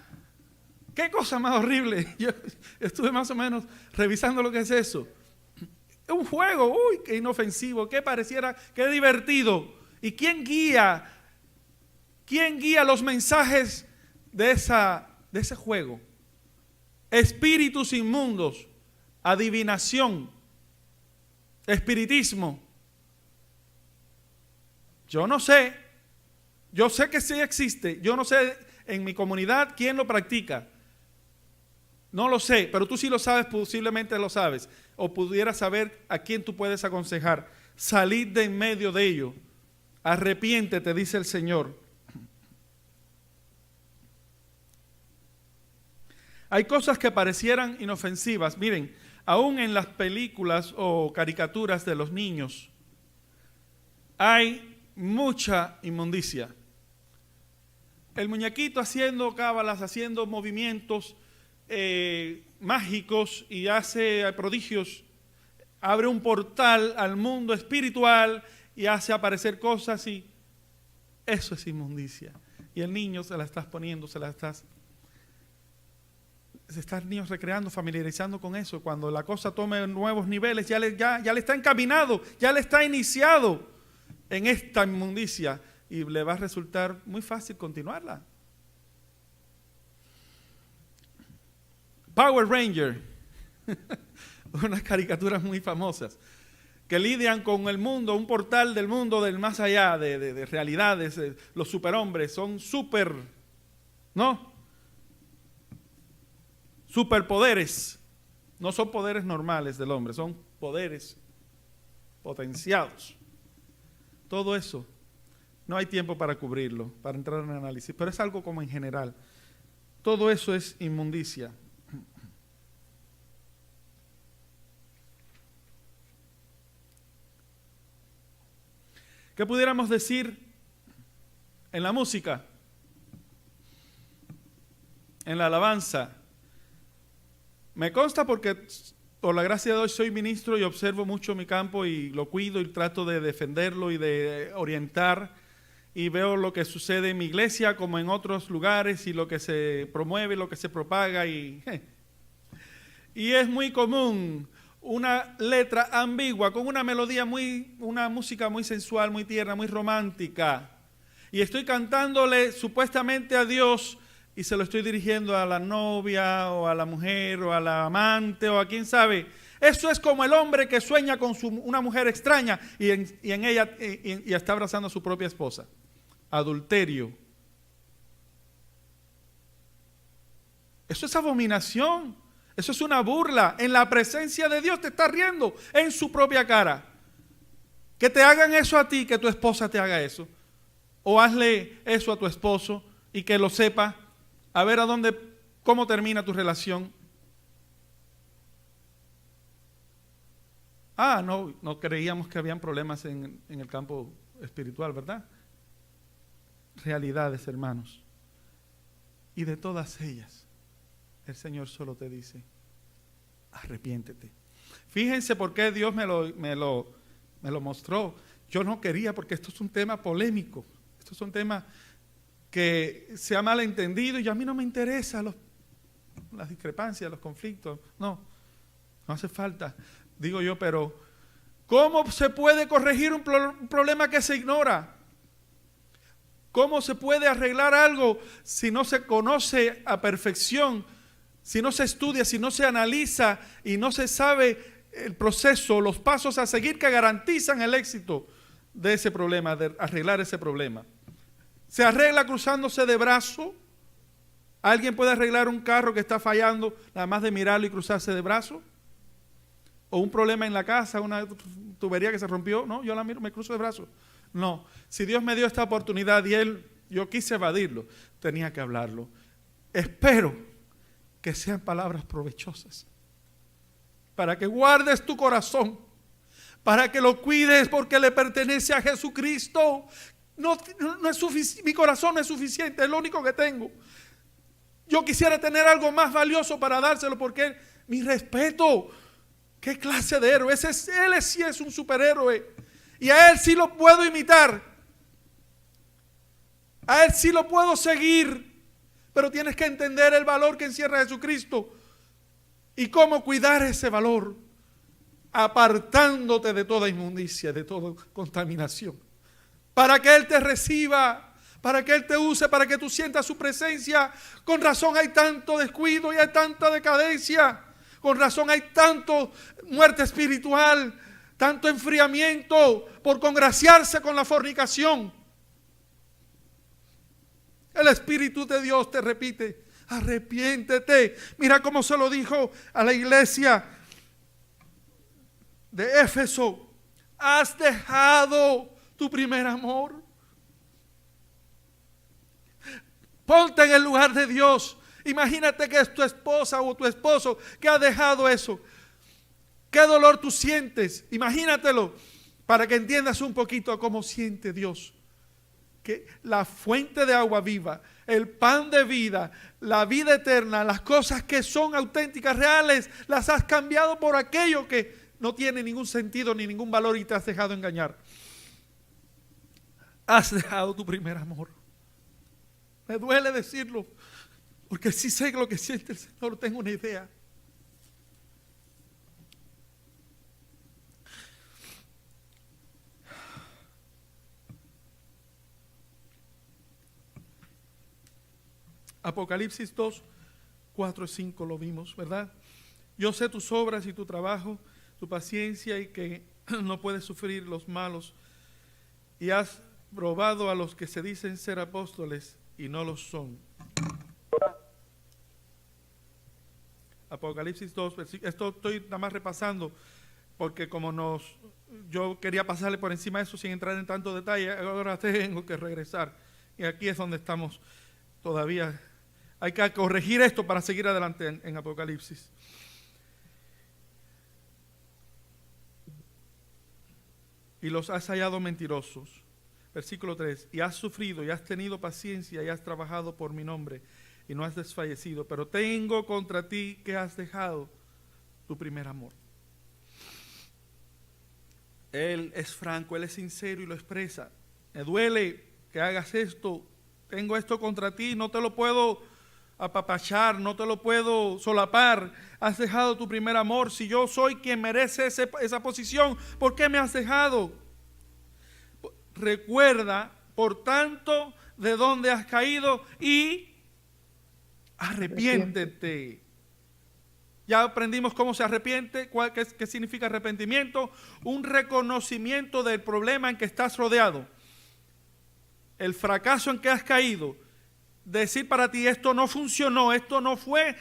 ¿Qué cosa más horrible? Yo estuve más o menos revisando lo que es eso. Un juego, uy, qué inofensivo, qué pareciera, qué divertido. ¿Y quién guía los mensajes de ese juego? Espíritus inmundos, adivinación, espiritismo. Yo no sé, yo sé que sí existe, yo no sé en mi comunidad quién lo practica. No lo sé, pero tú sí lo sabes, posiblemente lo sabes. O pudieras saber a quién tú puedes aconsejar. Salid de en medio de ello. Arrepiéntete, dice el Señor. Hay cosas que parecieran inofensivas. Miren, aún en las películas o caricaturas de los niños, hay mucha inmundicia. El muñequito haciendo cábalas, haciendo movimientos mágicos y hace prodigios, abre un portal al mundo espiritual y hace aparecer cosas, y eso es inmundicia. Y el niño se están niños recreando, familiarizando con eso. Cuando la cosa tome nuevos niveles, ya le está encaminado, ya le está iniciado en esta inmundicia, y le va a resultar muy fácil continuarla. Power Ranger, unas caricaturas muy famosas que lidian con el mundo, un portal del mundo del más allá, de realidades. Los superhombres son superpoderes. No son poderes normales del hombre, son poderes potenciados. Todo eso, no hay tiempo para cubrirlo, para entrar en análisis, pero es algo como en general. Todo eso es inmundicia. ¿Qué pudiéramos decir en la música, en la alabanza? Me consta porque por la gracia de Dios soy ministro y observo mucho mi campo y lo cuido y trato de defenderlo y de orientar, y veo lo que sucede en mi iglesia como en otros lugares y lo que se promueve, lo que se propaga, y es muy común una letra ambigua con una melodía una música muy sensual, muy tierna, muy romántica, y estoy cantándole supuestamente a Dios y se lo estoy dirigiendo a la novia o a la mujer o a la amante o a quién sabe. Eso es como el hombre que sueña con una mujer extraña y en ella y está abrazando a su propia esposa. Adulterio. Eso es abominación. Eso es una burla. En la presencia de Dios te está riendo en su propia cara. Que te hagan eso a ti, que tu esposa te haga eso. O hazle eso a tu esposo y que lo sepa. A ver cómo termina tu relación. No creíamos que habían problemas en el campo espiritual, ¿verdad? Realidades, hermanos. Y de todas ellas, el Señor solo te dice, arrepiéntete. Fíjense por qué Dios me lo mostró. Yo no quería, porque esto es un tema polémico. Esto es un tema que se ha malentendido y a mí no me interesa las discrepancias, los conflictos. No hace falta. Digo yo, pero ¿cómo se puede corregir un problema que se ignora? ¿Cómo se puede arreglar algo si no se conoce a perfección, si no se estudia, si no se analiza y no se sabe el proceso, los pasos a seguir que garantizan el éxito de ese problema, de arreglar ese problema? ¿Se arregla cruzándose de brazo? ¿Alguien puede arreglar un carro que está fallando nada más de mirarlo y cruzarse de brazo? ¿O un problema en la casa, una tubería que se rompió? No, yo la miro, me cruzo de brazo. No, si Dios me dio esta oportunidad y yo quise evadirlo, tenía que hablarlo. Espero que sean palabras provechosas, para que guardes tu corazón, para que lo cuides, porque le pertenece a Jesucristo. No es mi corazón no es suficiente, es lo único que tengo. Yo quisiera tener algo más valioso para dárselo, porque mi respeto, qué clase de héroe, él sí es un superhéroe, y a él sí lo puedo imitar, a él sí lo puedo seguir, pero tienes que entender el valor que encierra Jesucristo y cómo cuidar ese valor, apartándote de toda inmundicia, de toda contaminación, para que Él te reciba, para que Él te use, para que tú sientas su presencia. Con razón hay tanto descuido y hay tanta decadencia. Con razón hay tanto muerte espiritual, tanto enfriamiento por congraciarse con la fornicación. El Espíritu de Dios te repite, arrepiéntete. Mira cómo se lo dijo a la iglesia de Éfeso. Has dejado tu primer amor. Ponte en el lugar de Dios. Imagínate que es tu esposa o tu esposo que ha dejado eso. ¿Qué dolor tú sientes? Imagínatelo para que entiendas un poquito cómo siente Dios. Que la fuente de agua viva, el pan de vida, la vida eterna, las cosas que son auténticas, reales, las has cambiado por aquello que no tiene ningún sentido ni ningún valor y te has dejado engañar. Has dejado tu primer amor. Me duele decirlo, porque sí sé lo que siente el Señor, tengo una idea. Apocalipsis 2, 4 y 5 lo vimos, ¿verdad? Yo sé tus obras y tu trabajo, tu paciencia y que no puedes sufrir los malos. Y has probado a los que se dicen ser apóstoles y no lo son. Apocalipsis 2, esto estoy nada más repasando porque yo quería pasarle por encima de eso sin entrar en tanto detalle, ahora tengo que regresar. Y aquí es donde estamos todavía. Hay que corregir esto para seguir adelante en Apocalipsis. Y los has hallado mentirosos. Versículo 3. Y has sufrido, y has tenido paciencia, y has trabajado por mi nombre, y no has desfallecido. Pero tengo contra ti que has dejado tu primer amor. Él es franco, él es sincero y lo expresa. Me duele que hagas esto. Tengo esto contra ti, no te lo puedo apapachar, no te lo puedo solapar. Has dejado tu primer amor. Si yo soy quien merece esa posición, ¿por qué me has dejado? Recuerda, por tanto, de dónde has caído y arrepiéntete. Ya aprendimos cómo se arrepiente, qué significa arrepentimiento. Un reconocimiento del problema en que estás rodeado. El fracaso en que has caído. Decir para ti, esto no funcionó, esto no fue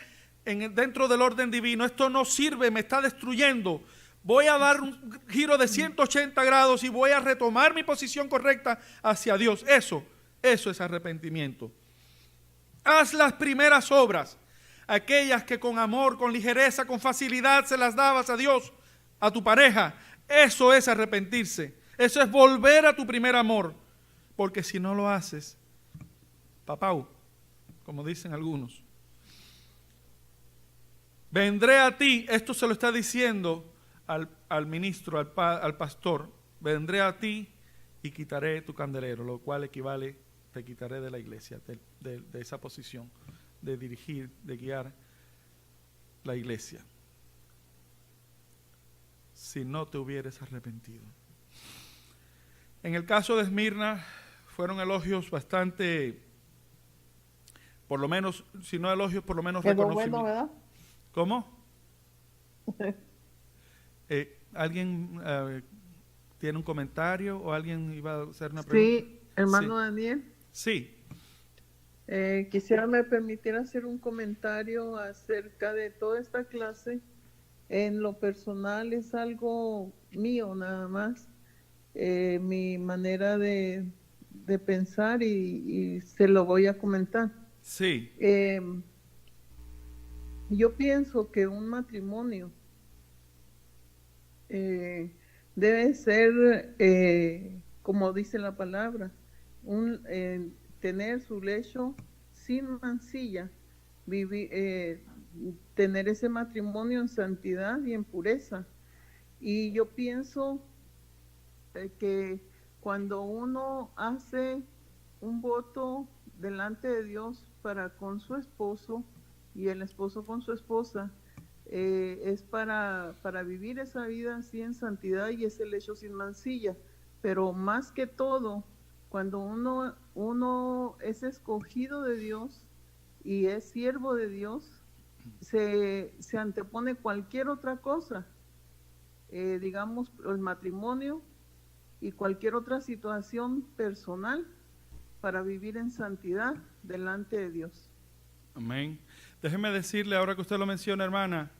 dentro del orden divino, esto no sirve, me está destruyendo. Voy a dar un giro de 180 grados y voy a retomar mi posición correcta hacia Dios. Eso es arrepentimiento. Haz las primeras obras, aquellas que con amor, con ligereza, con facilidad se las dabas a Dios, a tu pareja. Eso es arrepentirse. Eso es volver a tu primer amor. Porque si no lo haces, papau, como dicen algunos, vendré a ti, esto se lo está diciendo al ministro, al pastor, vendré a ti y quitaré tu candelero, lo cual equivale, te quitaré de la iglesia, de esa posición, de dirigir, de guiar la iglesia, si no te hubieres arrepentido. En el caso de Esmirna, fueron elogios bastante, por lo menos, si no elogios, por lo menos reconocimiento. Bueno, ¿verdad? ¿Cómo? ¿Alguien tiene un comentario o alguien iba a hacer una pregunta? Sí, hermano Sí. Daniel. Sí. Quisiera me permitir hacer un comentario acerca de toda esta clase. En lo personal es algo mío nada más, mi manera de pensar y se lo voy a comentar. Sí. Yo pienso que un matrimonio debe ser, como dice la palabra, tener su lecho sin mancilla, tener ese matrimonio en santidad y en pureza. Y yo pienso que cuando uno hace un voto delante de Dios para con su esposo y el esposo con su esposa, es para vivir esa vida así en santidad y ese lecho sin mancilla. Pero más que todo, cuando uno es escogido de Dios y es siervo de Dios, se antepone cualquier otra cosa, digamos el matrimonio y cualquier otra situación personal para vivir en santidad delante de Dios. Amén. Déjeme decirle, ahora que usted lo menciona, hermana,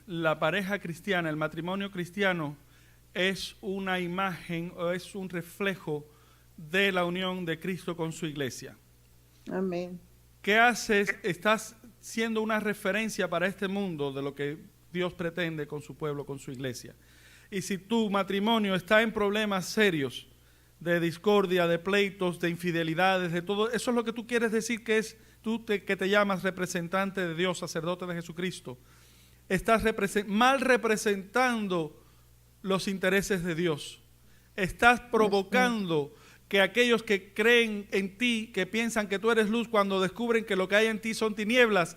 la pareja cristiana, el matrimonio cristiano, es una imagen o es un reflejo de la unión de Cristo con su iglesia. Amén. ¿Qué haces? Estás siendo una referencia para este mundo de lo que Dios pretende con su pueblo, con su iglesia. Y si tu matrimonio está en problemas serios, de discordia, de pleitos, de infidelidades, de todo. Eso es lo que tú quieres decir que es tú que te llamas representante de Dios, sacerdote de Jesucristo. Estás mal representando los intereses de Dios. Estás provocando que aquellos que creen en ti, que piensan que tú eres luz, cuando descubren que lo que hay en ti son tinieblas,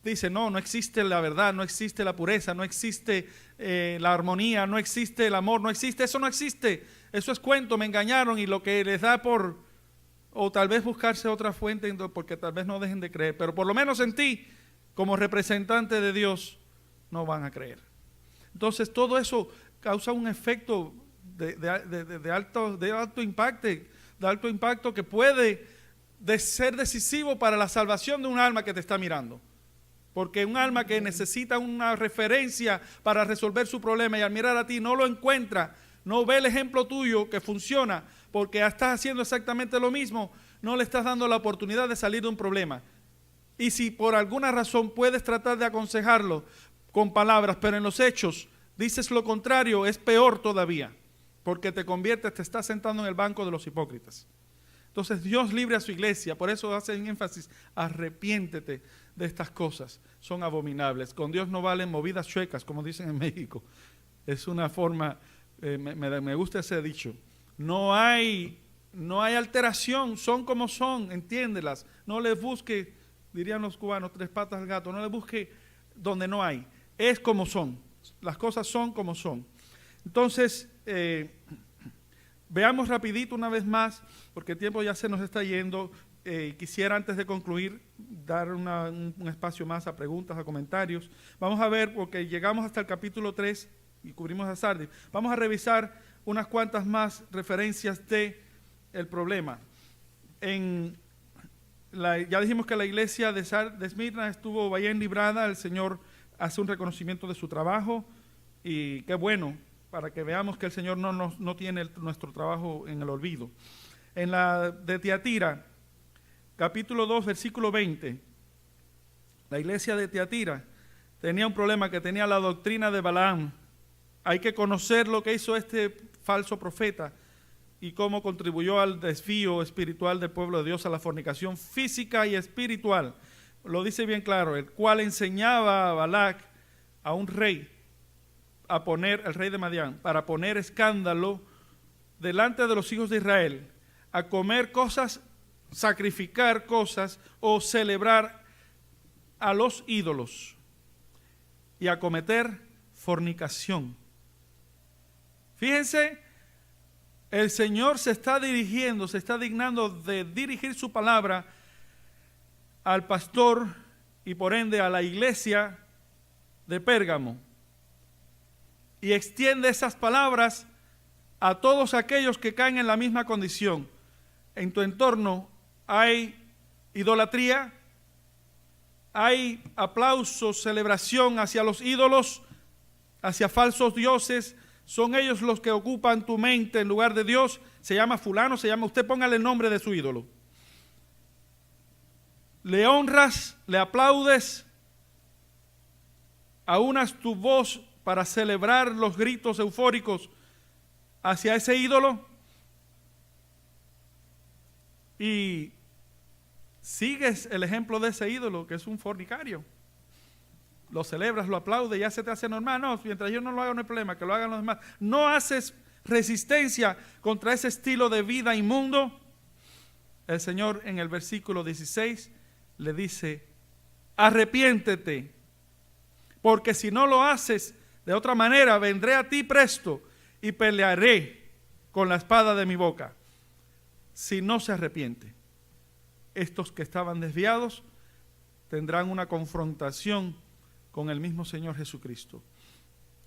dicen, no existe la verdad, no existe la pureza, no existe la armonía, no existe el amor, no existe, eso no existe. Eso es cuento, me engañaron, y lo que les da por, o tal vez buscarse otra fuente, porque tal vez no dejen de creer, pero por lo menos en ti, como representante de Dios, no van a creer. Entonces todo eso causa un efecto de alto impacto que puede ser decisivo para la salvación de un alma que te está mirando. Porque un alma que necesita una referencia para resolver su problema y al mirar a ti no lo encuentra, no ve el ejemplo tuyo que funciona, porque estás haciendo exactamente lo mismo, no le estás dando la oportunidad de salir de un problema. Y si por alguna razón puedes tratar de aconsejarlo con palabras, pero en los hechos dices lo contrario, es peor todavía, porque te estás sentando en el banco de los hipócritas. Entonces Dios libre a su iglesia, por eso hacen énfasis, arrepiéntete de estas cosas, son abominables. Con Dios no valen movidas chuecas, como dicen en México. Es una forma, me gusta ese dicho. No hay alteración, son como son, entiéndelas. No les busque, dirían los cubanos, tres patas al gato, no les busque donde no hay. Es como son, las cosas son como son. Entonces, veamos rapidito una vez más, porque el tiempo ya se nos está yendo. Quisiera antes de concluir dar un espacio más a preguntas, a comentarios. Vamos a ver, porque llegamos hasta el capítulo 3 y cubrimos a Sardis. Vamos a revisar unas cuantas más referencias del problema. Ya dijimos que la iglesia de Esmirna estuvo bien librada. El Señor hace un reconocimiento de su trabajo y qué bueno, para que veamos que el Señor no tiene nuestro trabajo en el olvido. En la de Tiatira, capítulo 2, versículo 20, la iglesia de Tiatira tenía un problema, que tenía la doctrina de Balaam. Hay que conocer lo que hizo este falso profeta y cómo contribuyó al desvío espiritual del pueblo de Dios, a la fornicación física y espiritual. Lo dice bien claro, el cual enseñaba a Balac, a un rey, el rey de Madián, para poner escándalo delante de los hijos de Israel, a comer cosas, sacrificar cosas o celebrar a los ídolos y a cometer fornicación. Fíjense, el Señor se está dignando de dirigir su palabra al pastor y por ende a la iglesia de Pérgamo, y extiende esas palabras a todos aquellos que caen en la misma condición. En tu entorno hay idolatría, hay aplausos, celebración hacia los ídolos, hacia falsos dioses. Son ellos los que ocupan tu mente en lugar de Dios. Se llama fulano, se llama, usted póngale el nombre de su ídolo. Le honras, le aplaudes, aunas tu voz para celebrar los gritos eufóricos hacia ese ídolo y sigues el ejemplo de ese ídolo, que es un fornicario. Lo celebras, lo aplaudes, ya se te hace normal. No, mientras yo no lo haga no hay problema, que lo hagan los demás. No haces resistencia contra ese estilo de vida inmundo. El Señor en el versículo 16 le dice, arrepiéntete, porque si no lo haces de otra manera, vendré a ti presto y pelearé con la espada de mi boca. Si no se arrepiente, estos que estaban desviados tendrán una confrontación con el mismo Señor Jesucristo.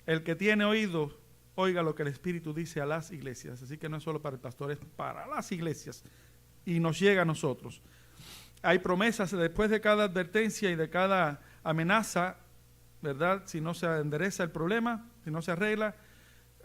El que tiene oídos, oiga lo que el Espíritu dice a las iglesias. Así que no es solo para el pastor, es para las iglesias. Y nos llega a nosotros. Hay promesas después de cada advertencia y de cada amenaza, ¿verdad? Si no se endereza el problema, si no se arregla,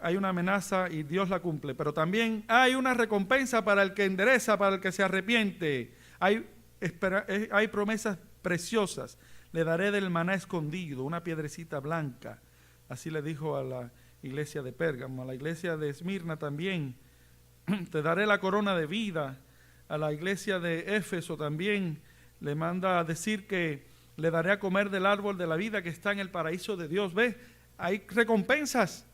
hay una amenaza y Dios la cumple. Pero también hay una recompensa para el que endereza, para el que se arrepiente. Hay promesas preciosas. Le daré del maná escondido, una piedrecita blanca. Así le dijo a la iglesia de Pérgamo, a la iglesia de Esmirna también. te daré la corona de vida. A la iglesia de Éfeso también le manda a decir que le daré a comer del árbol de la vida que está en el paraíso de Dios. ¿Ves? Hay recompensas,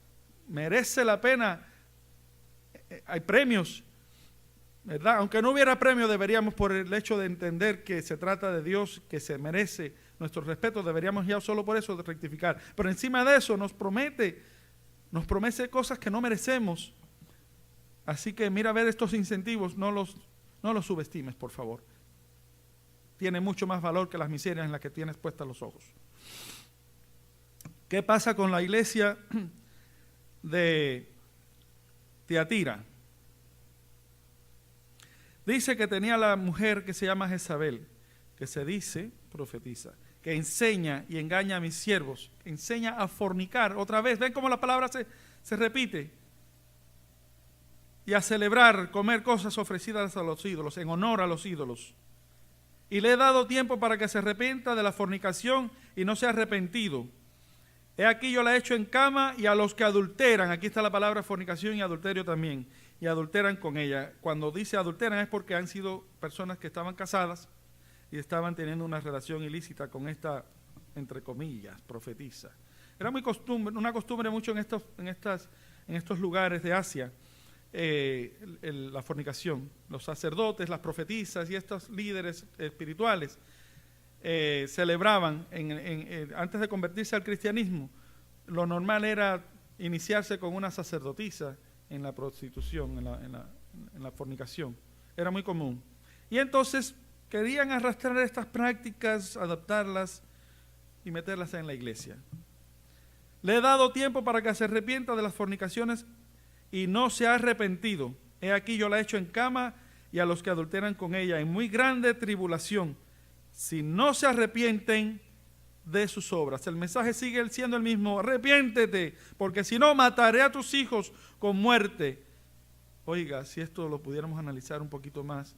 merece la pena, hay premios, ¿verdad? Aunque no hubiera premio, deberíamos, por el hecho de entender que se trata de Dios, que se merece nuestro respeto, deberíamos ya solo por eso de rectificar. Pero encima de eso nos promete cosas que no merecemos. Así que mira a ver estos incentivos, no los subestimes, por favor. Tiene mucho más valor que las miserias en las que tienes puestas los ojos. ¿Qué pasa con la iglesia de Tiatira? Dice que tenía la mujer que se llama Jezabel, que se dice, profetiza, que enseña y engaña a mis siervos, enseña a fornicar. Otra vez, ¿ven cómo la palabra se repite? Y a celebrar, comer cosas ofrecidas a los ídolos, en honor a los ídolos. Y le he dado tiempo para que se arrepienta de la fornicación y no se ha arrepentido. He aquí yo la he hecho en cama y a los que adulteran, aquí está la palabra fornicación y adulterio también, y adulteran con ella. Cuando dice adulteran es porque han sido personas que estaban casadas y estaban teniendo una relación ilícita con esta, entre comillas, profetisa. Era una costumbre mucho en estos lugares de Asia, la fornicación. Los sacerdotes, las profetisas y estos líderes espirituales celebraban antes de convertirse al cristianismo. Lo normal era iniciarse con una sacerdotisa en la prostitución, en la fornicación. Era muy común. Y entonces querían arrastrar estas prácticas, adaptarlas y meterlas en la iglesia. Le he dado tiempo para que se arrepienta de las fornicaciones y no se ha arrepentido. He aquí yo la he hecho en cama y a los que adulteran con ella en muy grande tribulación, si no se arrepienten de sus obras. El mensaje sigue siendo el mismo: arrepiéntete, porque si no mataré a tus hijos con muerte. Oiga, si esto lo pudiéramos analizar un poquito más,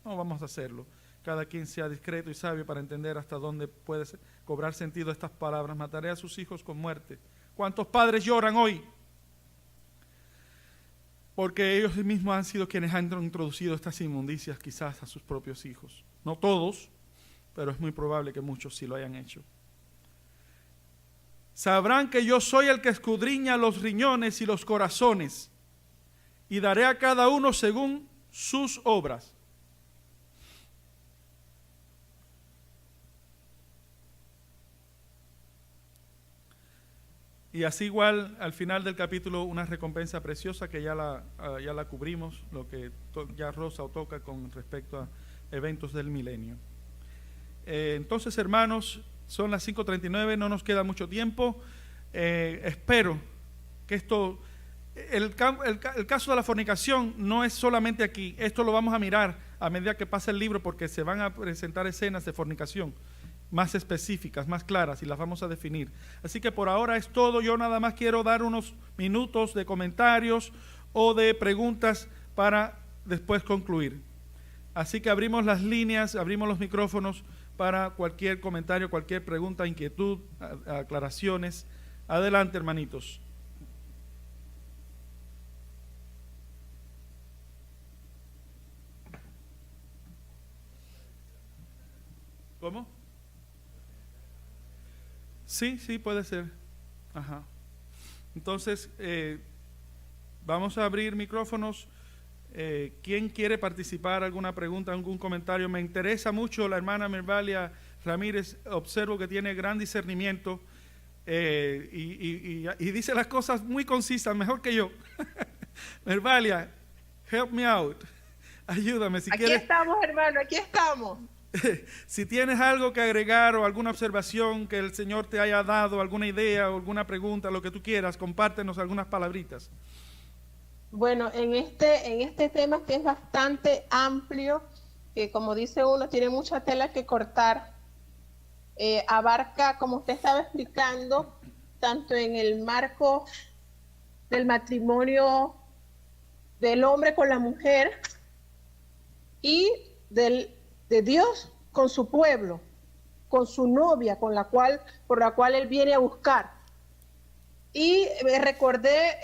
no vamos a hacerlo. Cada quien sea discreto y sabio para entender hasta dónde puede cobrar sentido estas palabras: mataré a sus hijos con muerte. ¿Cuántos padres lloran hoy? Porque ellos mismos han sido quienes han introducido estas inmundicias quizás a sus propios hijos. No todos, pero es muy probable que muchos sí lo hayan hecho. Sabrán que yo soy el que escudriña los riñones y los corazones, y daré a cada uno según sus obras. Y así igual al final del capítulo una recompensa preciosa que ya la cubrimos, lo que ya Rosa toca con respecto a eventos del milenio. Entonces, hermanos, son las 5:39, no nos queda mucho tiempo. Espero que el caso de la fornicación no es solamente aquí. Esto lo vamos a mirar a medida que pasa el libro, porque se van a presentar escenas de fornicación más específicas, más claras, y las vamos a definir. Así que por ahora es todo. Yo nada más quiero dar unos minutos de comentarios o de preguntas para después concluir. Así que abrimos las líneas, abrimos los micrófonos para cualquier comentario, cualquier pregunta, inquietud, aclaraciones. Adelante, hermanitos. ¿Cómo? Sí, puede ser. Ajá. Entonces, vamos a abrir micrófonos. ¿Quién quiere participar? ¿Alguna pregunta, algún comentario? Me interesa mucho la hermana Mervalia Ramírez. Observo que tiene gran discernimiento y dice las cosas muy concisas, mejor que yo. Mervalia, help me out. Ayúdame si quieres. Aquí estamos, hermano, aquí estamos. Si tienes algo que agregar o alguna observación que el Señor te haya dado, alguna idea o alguna pregunta, lo que tú quieras, compártenos algunas palabritas. Bueno, en este tema, que es bastante amplio, que como dice uno, tiene mucha tela que cortar, abarca, como usted estaba explicando, tanto en el marco del matrimonio del hombre con la mujer y de Dios con su pueblo, con su novia, por la cual él viene a buscar. Y recordé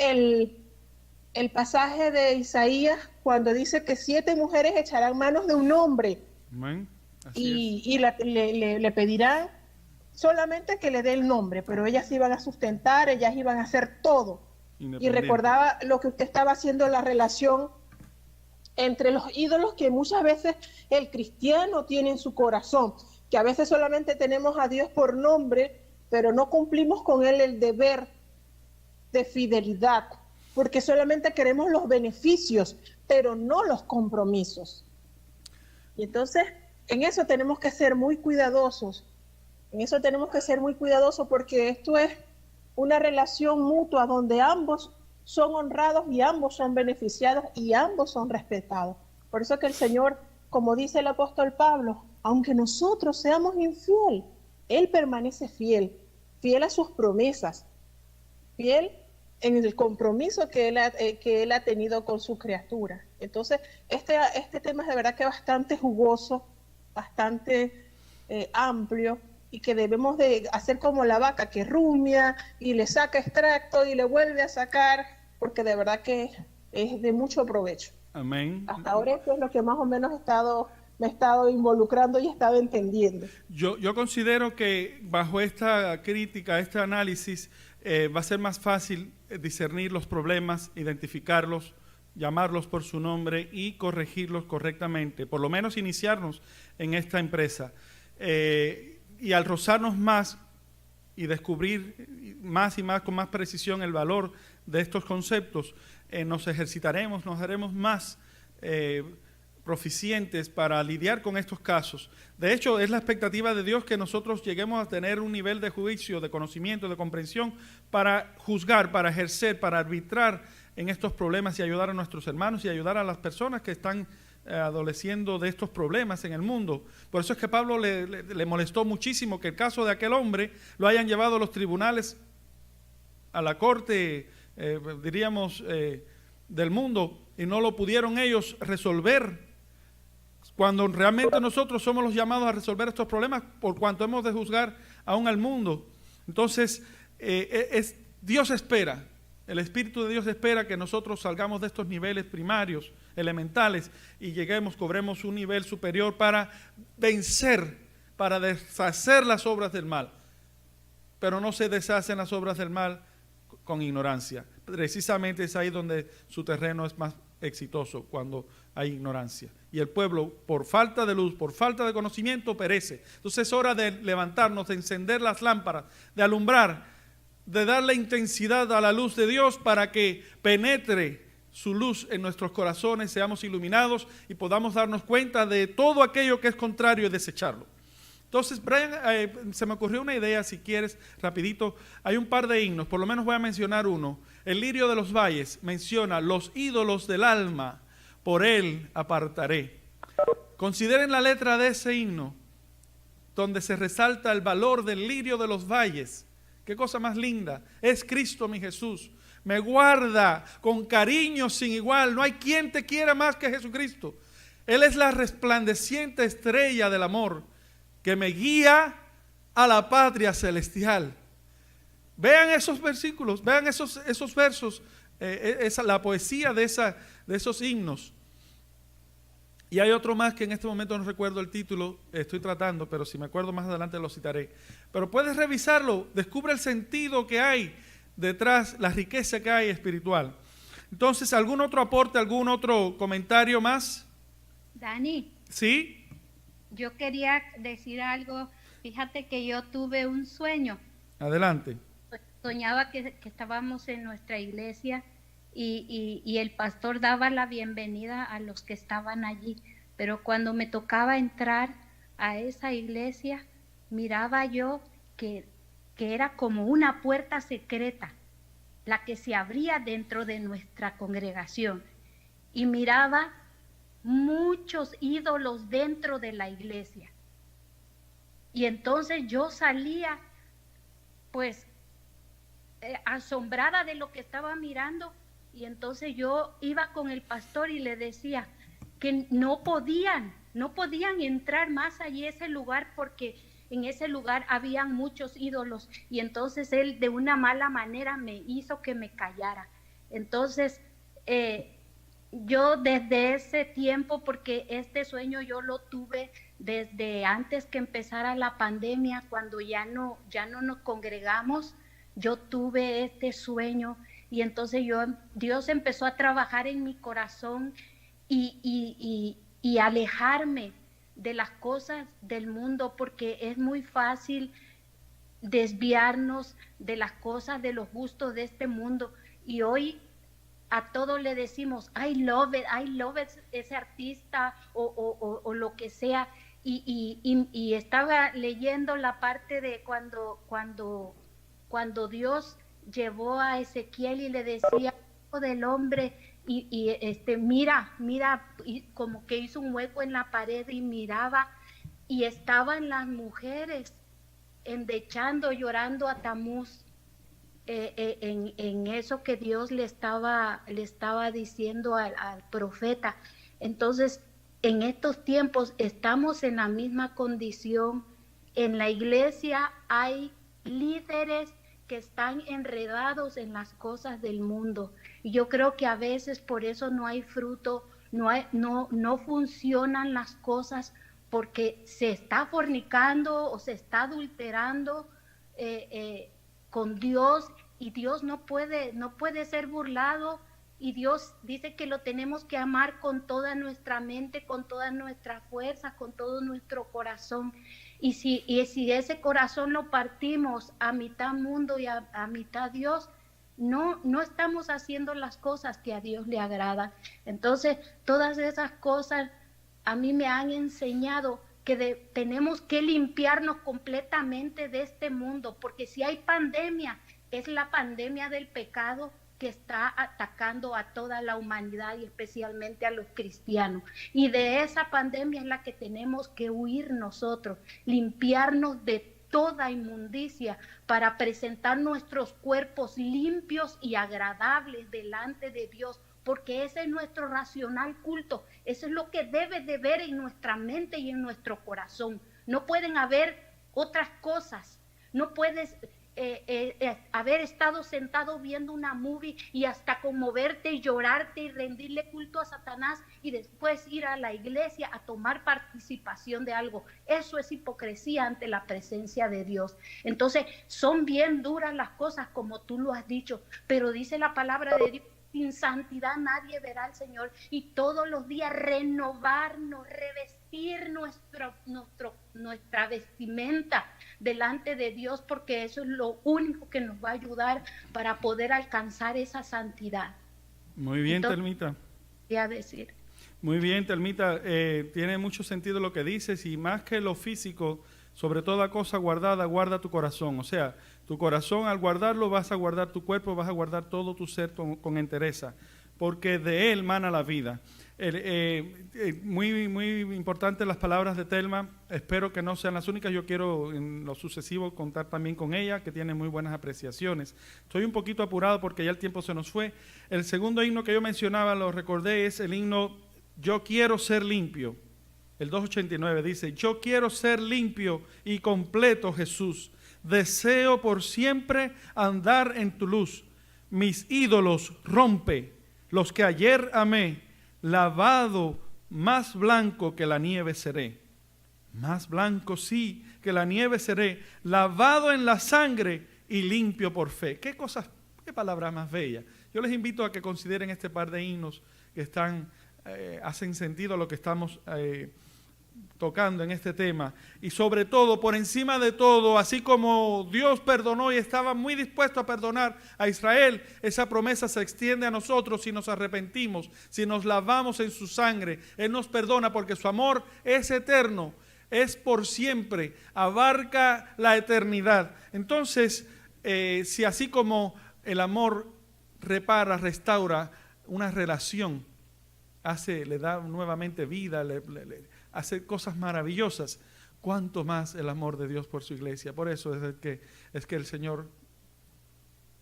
el pasaje de Isaías cuando dice que 7 mujeres echarán manos de un hombre. Amén. Así Y le pedirán solamente que le dé el nombre, pero ellas iban a sustentar, ellas iban a hacer todo. Y recordaba lo que usted estaba haciendo, la relación entre los ídolos que muchas veces el cristiano tiene en su corazón, que a veces solamente tenemos a Dios por nombre, pero no cumplimos con él el deber de fidelidad, porque solamente queremos los beneficios, pero no los compromisos. Y entonces, en eso tenemos que ser muy cuidadosos. En eso tenemos que ser muy cuidadosos porque esto es una relación mutua donde ambos son honrados y ambos son beneficiados y ambos son respetados. Por eso que el Señor, como dice el apóstol Pablo, aunque nosotros seamos infiel, Él permanece fiel, fiel a sus promesas, fiel en el compromiso que él ha tenido con su criatura. Entonces, este tema es de verdad que bastante jugoso, bastante amplio, y que debemos de hacer como la vaca que rumia y le saca extracto y le vuelve a sacar, porque de verdad que es de mucho provecho. Amén. Hasta ahora esto es lo que más o menos me he estado involucrando y he estado entendiendo. Yo considero que bajo esta crítica, este análisis, va a ser más fácil discernir los problemas, identificarlos, llamarlos por su nombre y corregirlos correctamente, por lo menos iniciarnos en esta empresa. Y al rozarnos más y descubrir más y más con más precisión el valor de estos conceptos, nos ejercitaremos, nos haremos más proficientes para lidiar con estos casos. De hecho, es la expectativa de Dios que nosotros lleguemos a tener un nivel de juicio, de conocimiento, de comprensión para juzgar, para ejercer, para arbitrar en estos problemas y ayudar a nuestros hermanos y ayudar a las personas que están adoleciendo de estos problemas en el mundo. Por eso es que Pablo le molestó muchísimo que el caso de aquel hombre lo hayan llevado a los tribunales, a la corte, diríamos, del mundo, y no lo pudieron ellos resolver, cuando realmente nosotros somos los llamados a resolver estos problemas por cuanto hemos de juzgar aún al mundo. Entonces, Dios espera, el Espíritu de Dios espera que nosotros salgamos de estos niveles primarios, elementales, y cobremos un nivel superior para vencer, para deshacer las obras del mal. Pero no se deshacen las obras del mal con ignorancia. Precisamente es ahí donde su terreno es más exitoso, cuando hay ignorancia. Y el pueblo, por falta de luz, por falta de conocimiento, perece. Entonces es hora de levantarnos, de encender las lámparas, de alumbrar, de darle intensidad a la luz de Dios para que penetre su luz en nuestros corazones, seamos iluminados y podamos darnos cuenta de todo aquello que es contrario y desecharlo. Entonces, Brian, se me ocurrió una idea, si quieres, rapidito. Hay un par de himnos, por lo menos voy a mencionar uno. El Lirio de los Valles menciona: los ídolos del alma, por él apartaré. Consideren la letra de ese himno, donde se resalta el valor del lirio de los valles. Qué cosa más linda. Es Cristo mi Jesús. Me guarda con cariño sin igual. No hay quien te quiera más que Jesucristo. Él es la resplandeciente estrella del amor que me guía a la patria celestial. Vean esos versículos, vean esos versos, la poesía de esos himnos. Y hay otro más que en este momento no recuerdo el título, estoy tratando, pero si me acuerdo más adelante lo citaré. Pero puedes revisarlo, descubre el sentido que hay detrás, la riqueza que hay espiritual. Entonces, ¿algún otro aporte, algún otro comentario más? Dani. ¿Sí? Yo quería decir algo. Fíjate que yo tuve un sueño. Adelante. Soñaba que estábamos en nuestra iglesia y el pastor daba la bienvenida a los que estaban allí. Pero cuando me tocaba entrar a esa iglesia, miraba yo que era como una puerta secreta, la que se abría dentro de nuestra congregación. Y miraba muchos ídolos dentro de la iglesia. Y entonces yo salía, pues, asombrada de lo que estaba mirando, y entonces yo iba con el pastor y le decía que no podían entrar más allí a ese lugar porque en ese lugar habían muchos ídolos, y entonces él de una mala manera me hizo que me callara. Entonces yo desde ese tiempo, porque este sueño yo lo tuve desde antes que empezara la pandemia, cuando ya no nos congregamos, yo tuve este sueño y entonces Dios empezó a trabajar en mi corazón y alejarme de las cosas del mundo, porque es muy fácil desviarnos de las cosas, de los gustos de este mundo. Y hoy a todos le decimos, I love it, ese artista o lo que sea. Y estaba leyendo la parte de cuando Dios llevó a Ezequiel y le decía, hijo del hombre, mira, y como que hizo un hueco en la pared y miraba, y estaban las mujeres endechando, llorando a Tamuz, en eso que Dios le estaba diciendo al profeta. Entonces, en estos tiempos estamos en la misma condición. En la iglesia hay líderes que están enredados en las cosas del mundo. Y yo creo que a veces por eso no hay fruto, no funcionan las cosas, porque se está fornicando o se está adulterando con Dios, y Dios no puede ser burlado, y Dios dice que lo tenemos que amar con toda nuestra mente, con toda nuestra fuerza, con todo nuestro corazón. Y si ese corazón lo partimos a mitad mundo y a mitad Dios, no estamos haciendo las cosas que a Dios le agradan. Entonces, todas esas cosas a mí me han enseñado que tenemos que limpiarnos completamente de este mundo, porque si hay pandemia, es la pandemia del pecado que está atacando a toda la humanidad y especialmente a los cristianos. Y de esa pandemia es la que tenemos que huir nosotros, limpiarnos de toda inmundicia para presentar nuestros cuerpos limpios y agradables delante de Dios, porque ese es nuestro racional culto, eso es lo que debe de ver en nuestra mente y en nuestro corazón. No pueden haber otras cosas, no puedes haber estado sentado viendo una movie y hasta conmoverte y llorarte y rendirle culto a Satanás y después ir a la iglesia a tomar participación de algo. Eso es hipocresía ante la presencia de Dios. Entonces, son bien duras las cosas, como tú lo has dicho, pero dice la palabra de Dios: sin santidad nadie verá al Señor. Y todos los días renovarnos, revestir nuestra vestimenta delante de Dios, porque eso es lo único que nos va a ayudar para poder alcanzar esa santidad. Muy bien, entonces, Telmita. Quería decir. Muy bien, Telmita. Tiene mucho sentido lo que dices, y más que lo físico, sobre toda cosa guardada, guarda tu corazón. O sea, tu corazón, al guardarlo, vas a guardar tu cuerpo, vas a guardar todo tu ser con entereza, porque de él mana la vida. Muy importantes las palabras de Telma. Espero que no sean las únicas. Yo quiero en lo sucesivo contar también con ella, que tiene muy buenas apreciaciones. Estoy un poquito apurado porque ya el tiempo se nos fue. El segundo himno que yo mencionaba, lo recordé, es el himno Yo quiero ser limpio. El 289 dice: yo quiero ser limpio y completo, Jesús. Deseo por siempre andar en tu luz. Mis ídolos rompe, los que ayer amé. Lavado, más blanco que la nieve seré. Más blanco, sí, que la nieve seré. Lavado en la sangre y limpio por fe. Qué cosas, qué palabras más bellas. Yo les invito a que consideren este par de himnos que hacen sentido a lo que estamos tocando en este tema. Y sobre todo, por encima de todo, así como Dios perdonó y estaba muy dispuesto a perdonar a Israel, esa promesa se extiende a nosotros si nos arrepentimos, si nos lavamos en su sangre. Él nos perdona porque su amor es eterno, es por siempre, abarca la eternidad. Entonces, si así como el amor repara, restaura una relación, le da nuevamente vida, hace cosas maravillosas, cuánto más el amor de Dios por su iglesia. Por eso es que el Señor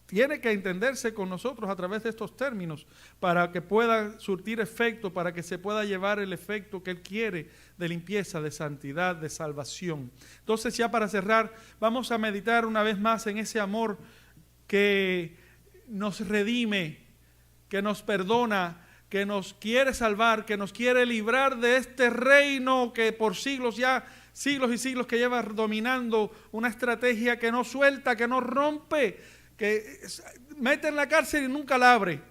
tiene que entenderse con nosotros a través de estos términos, para que pueda surtir efecto, para que se pueda llevar el efecto que Él quiere de limpieza, de santidad, de salvación. Entonces, ya para cerrar, vamos a meditar una vez más en ese amor que nos redime, que nos perdona, que nos quiere salvar, que nos quiere librar de este reino que por siglos y siglos que lleva dominando una estrategia que no suelta, que no rompe, que mete en la cárcel y nunca la abre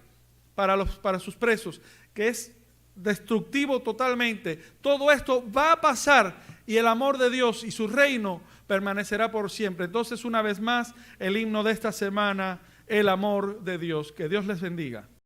para sus presos, que es destructivo totalmente. Todo esto va a pasar y el amor de Dios y su reino permanecerá por siempre. Entonces, una vez más, el himno de esta semana, el amor de Dios. Que Dios les bendiga.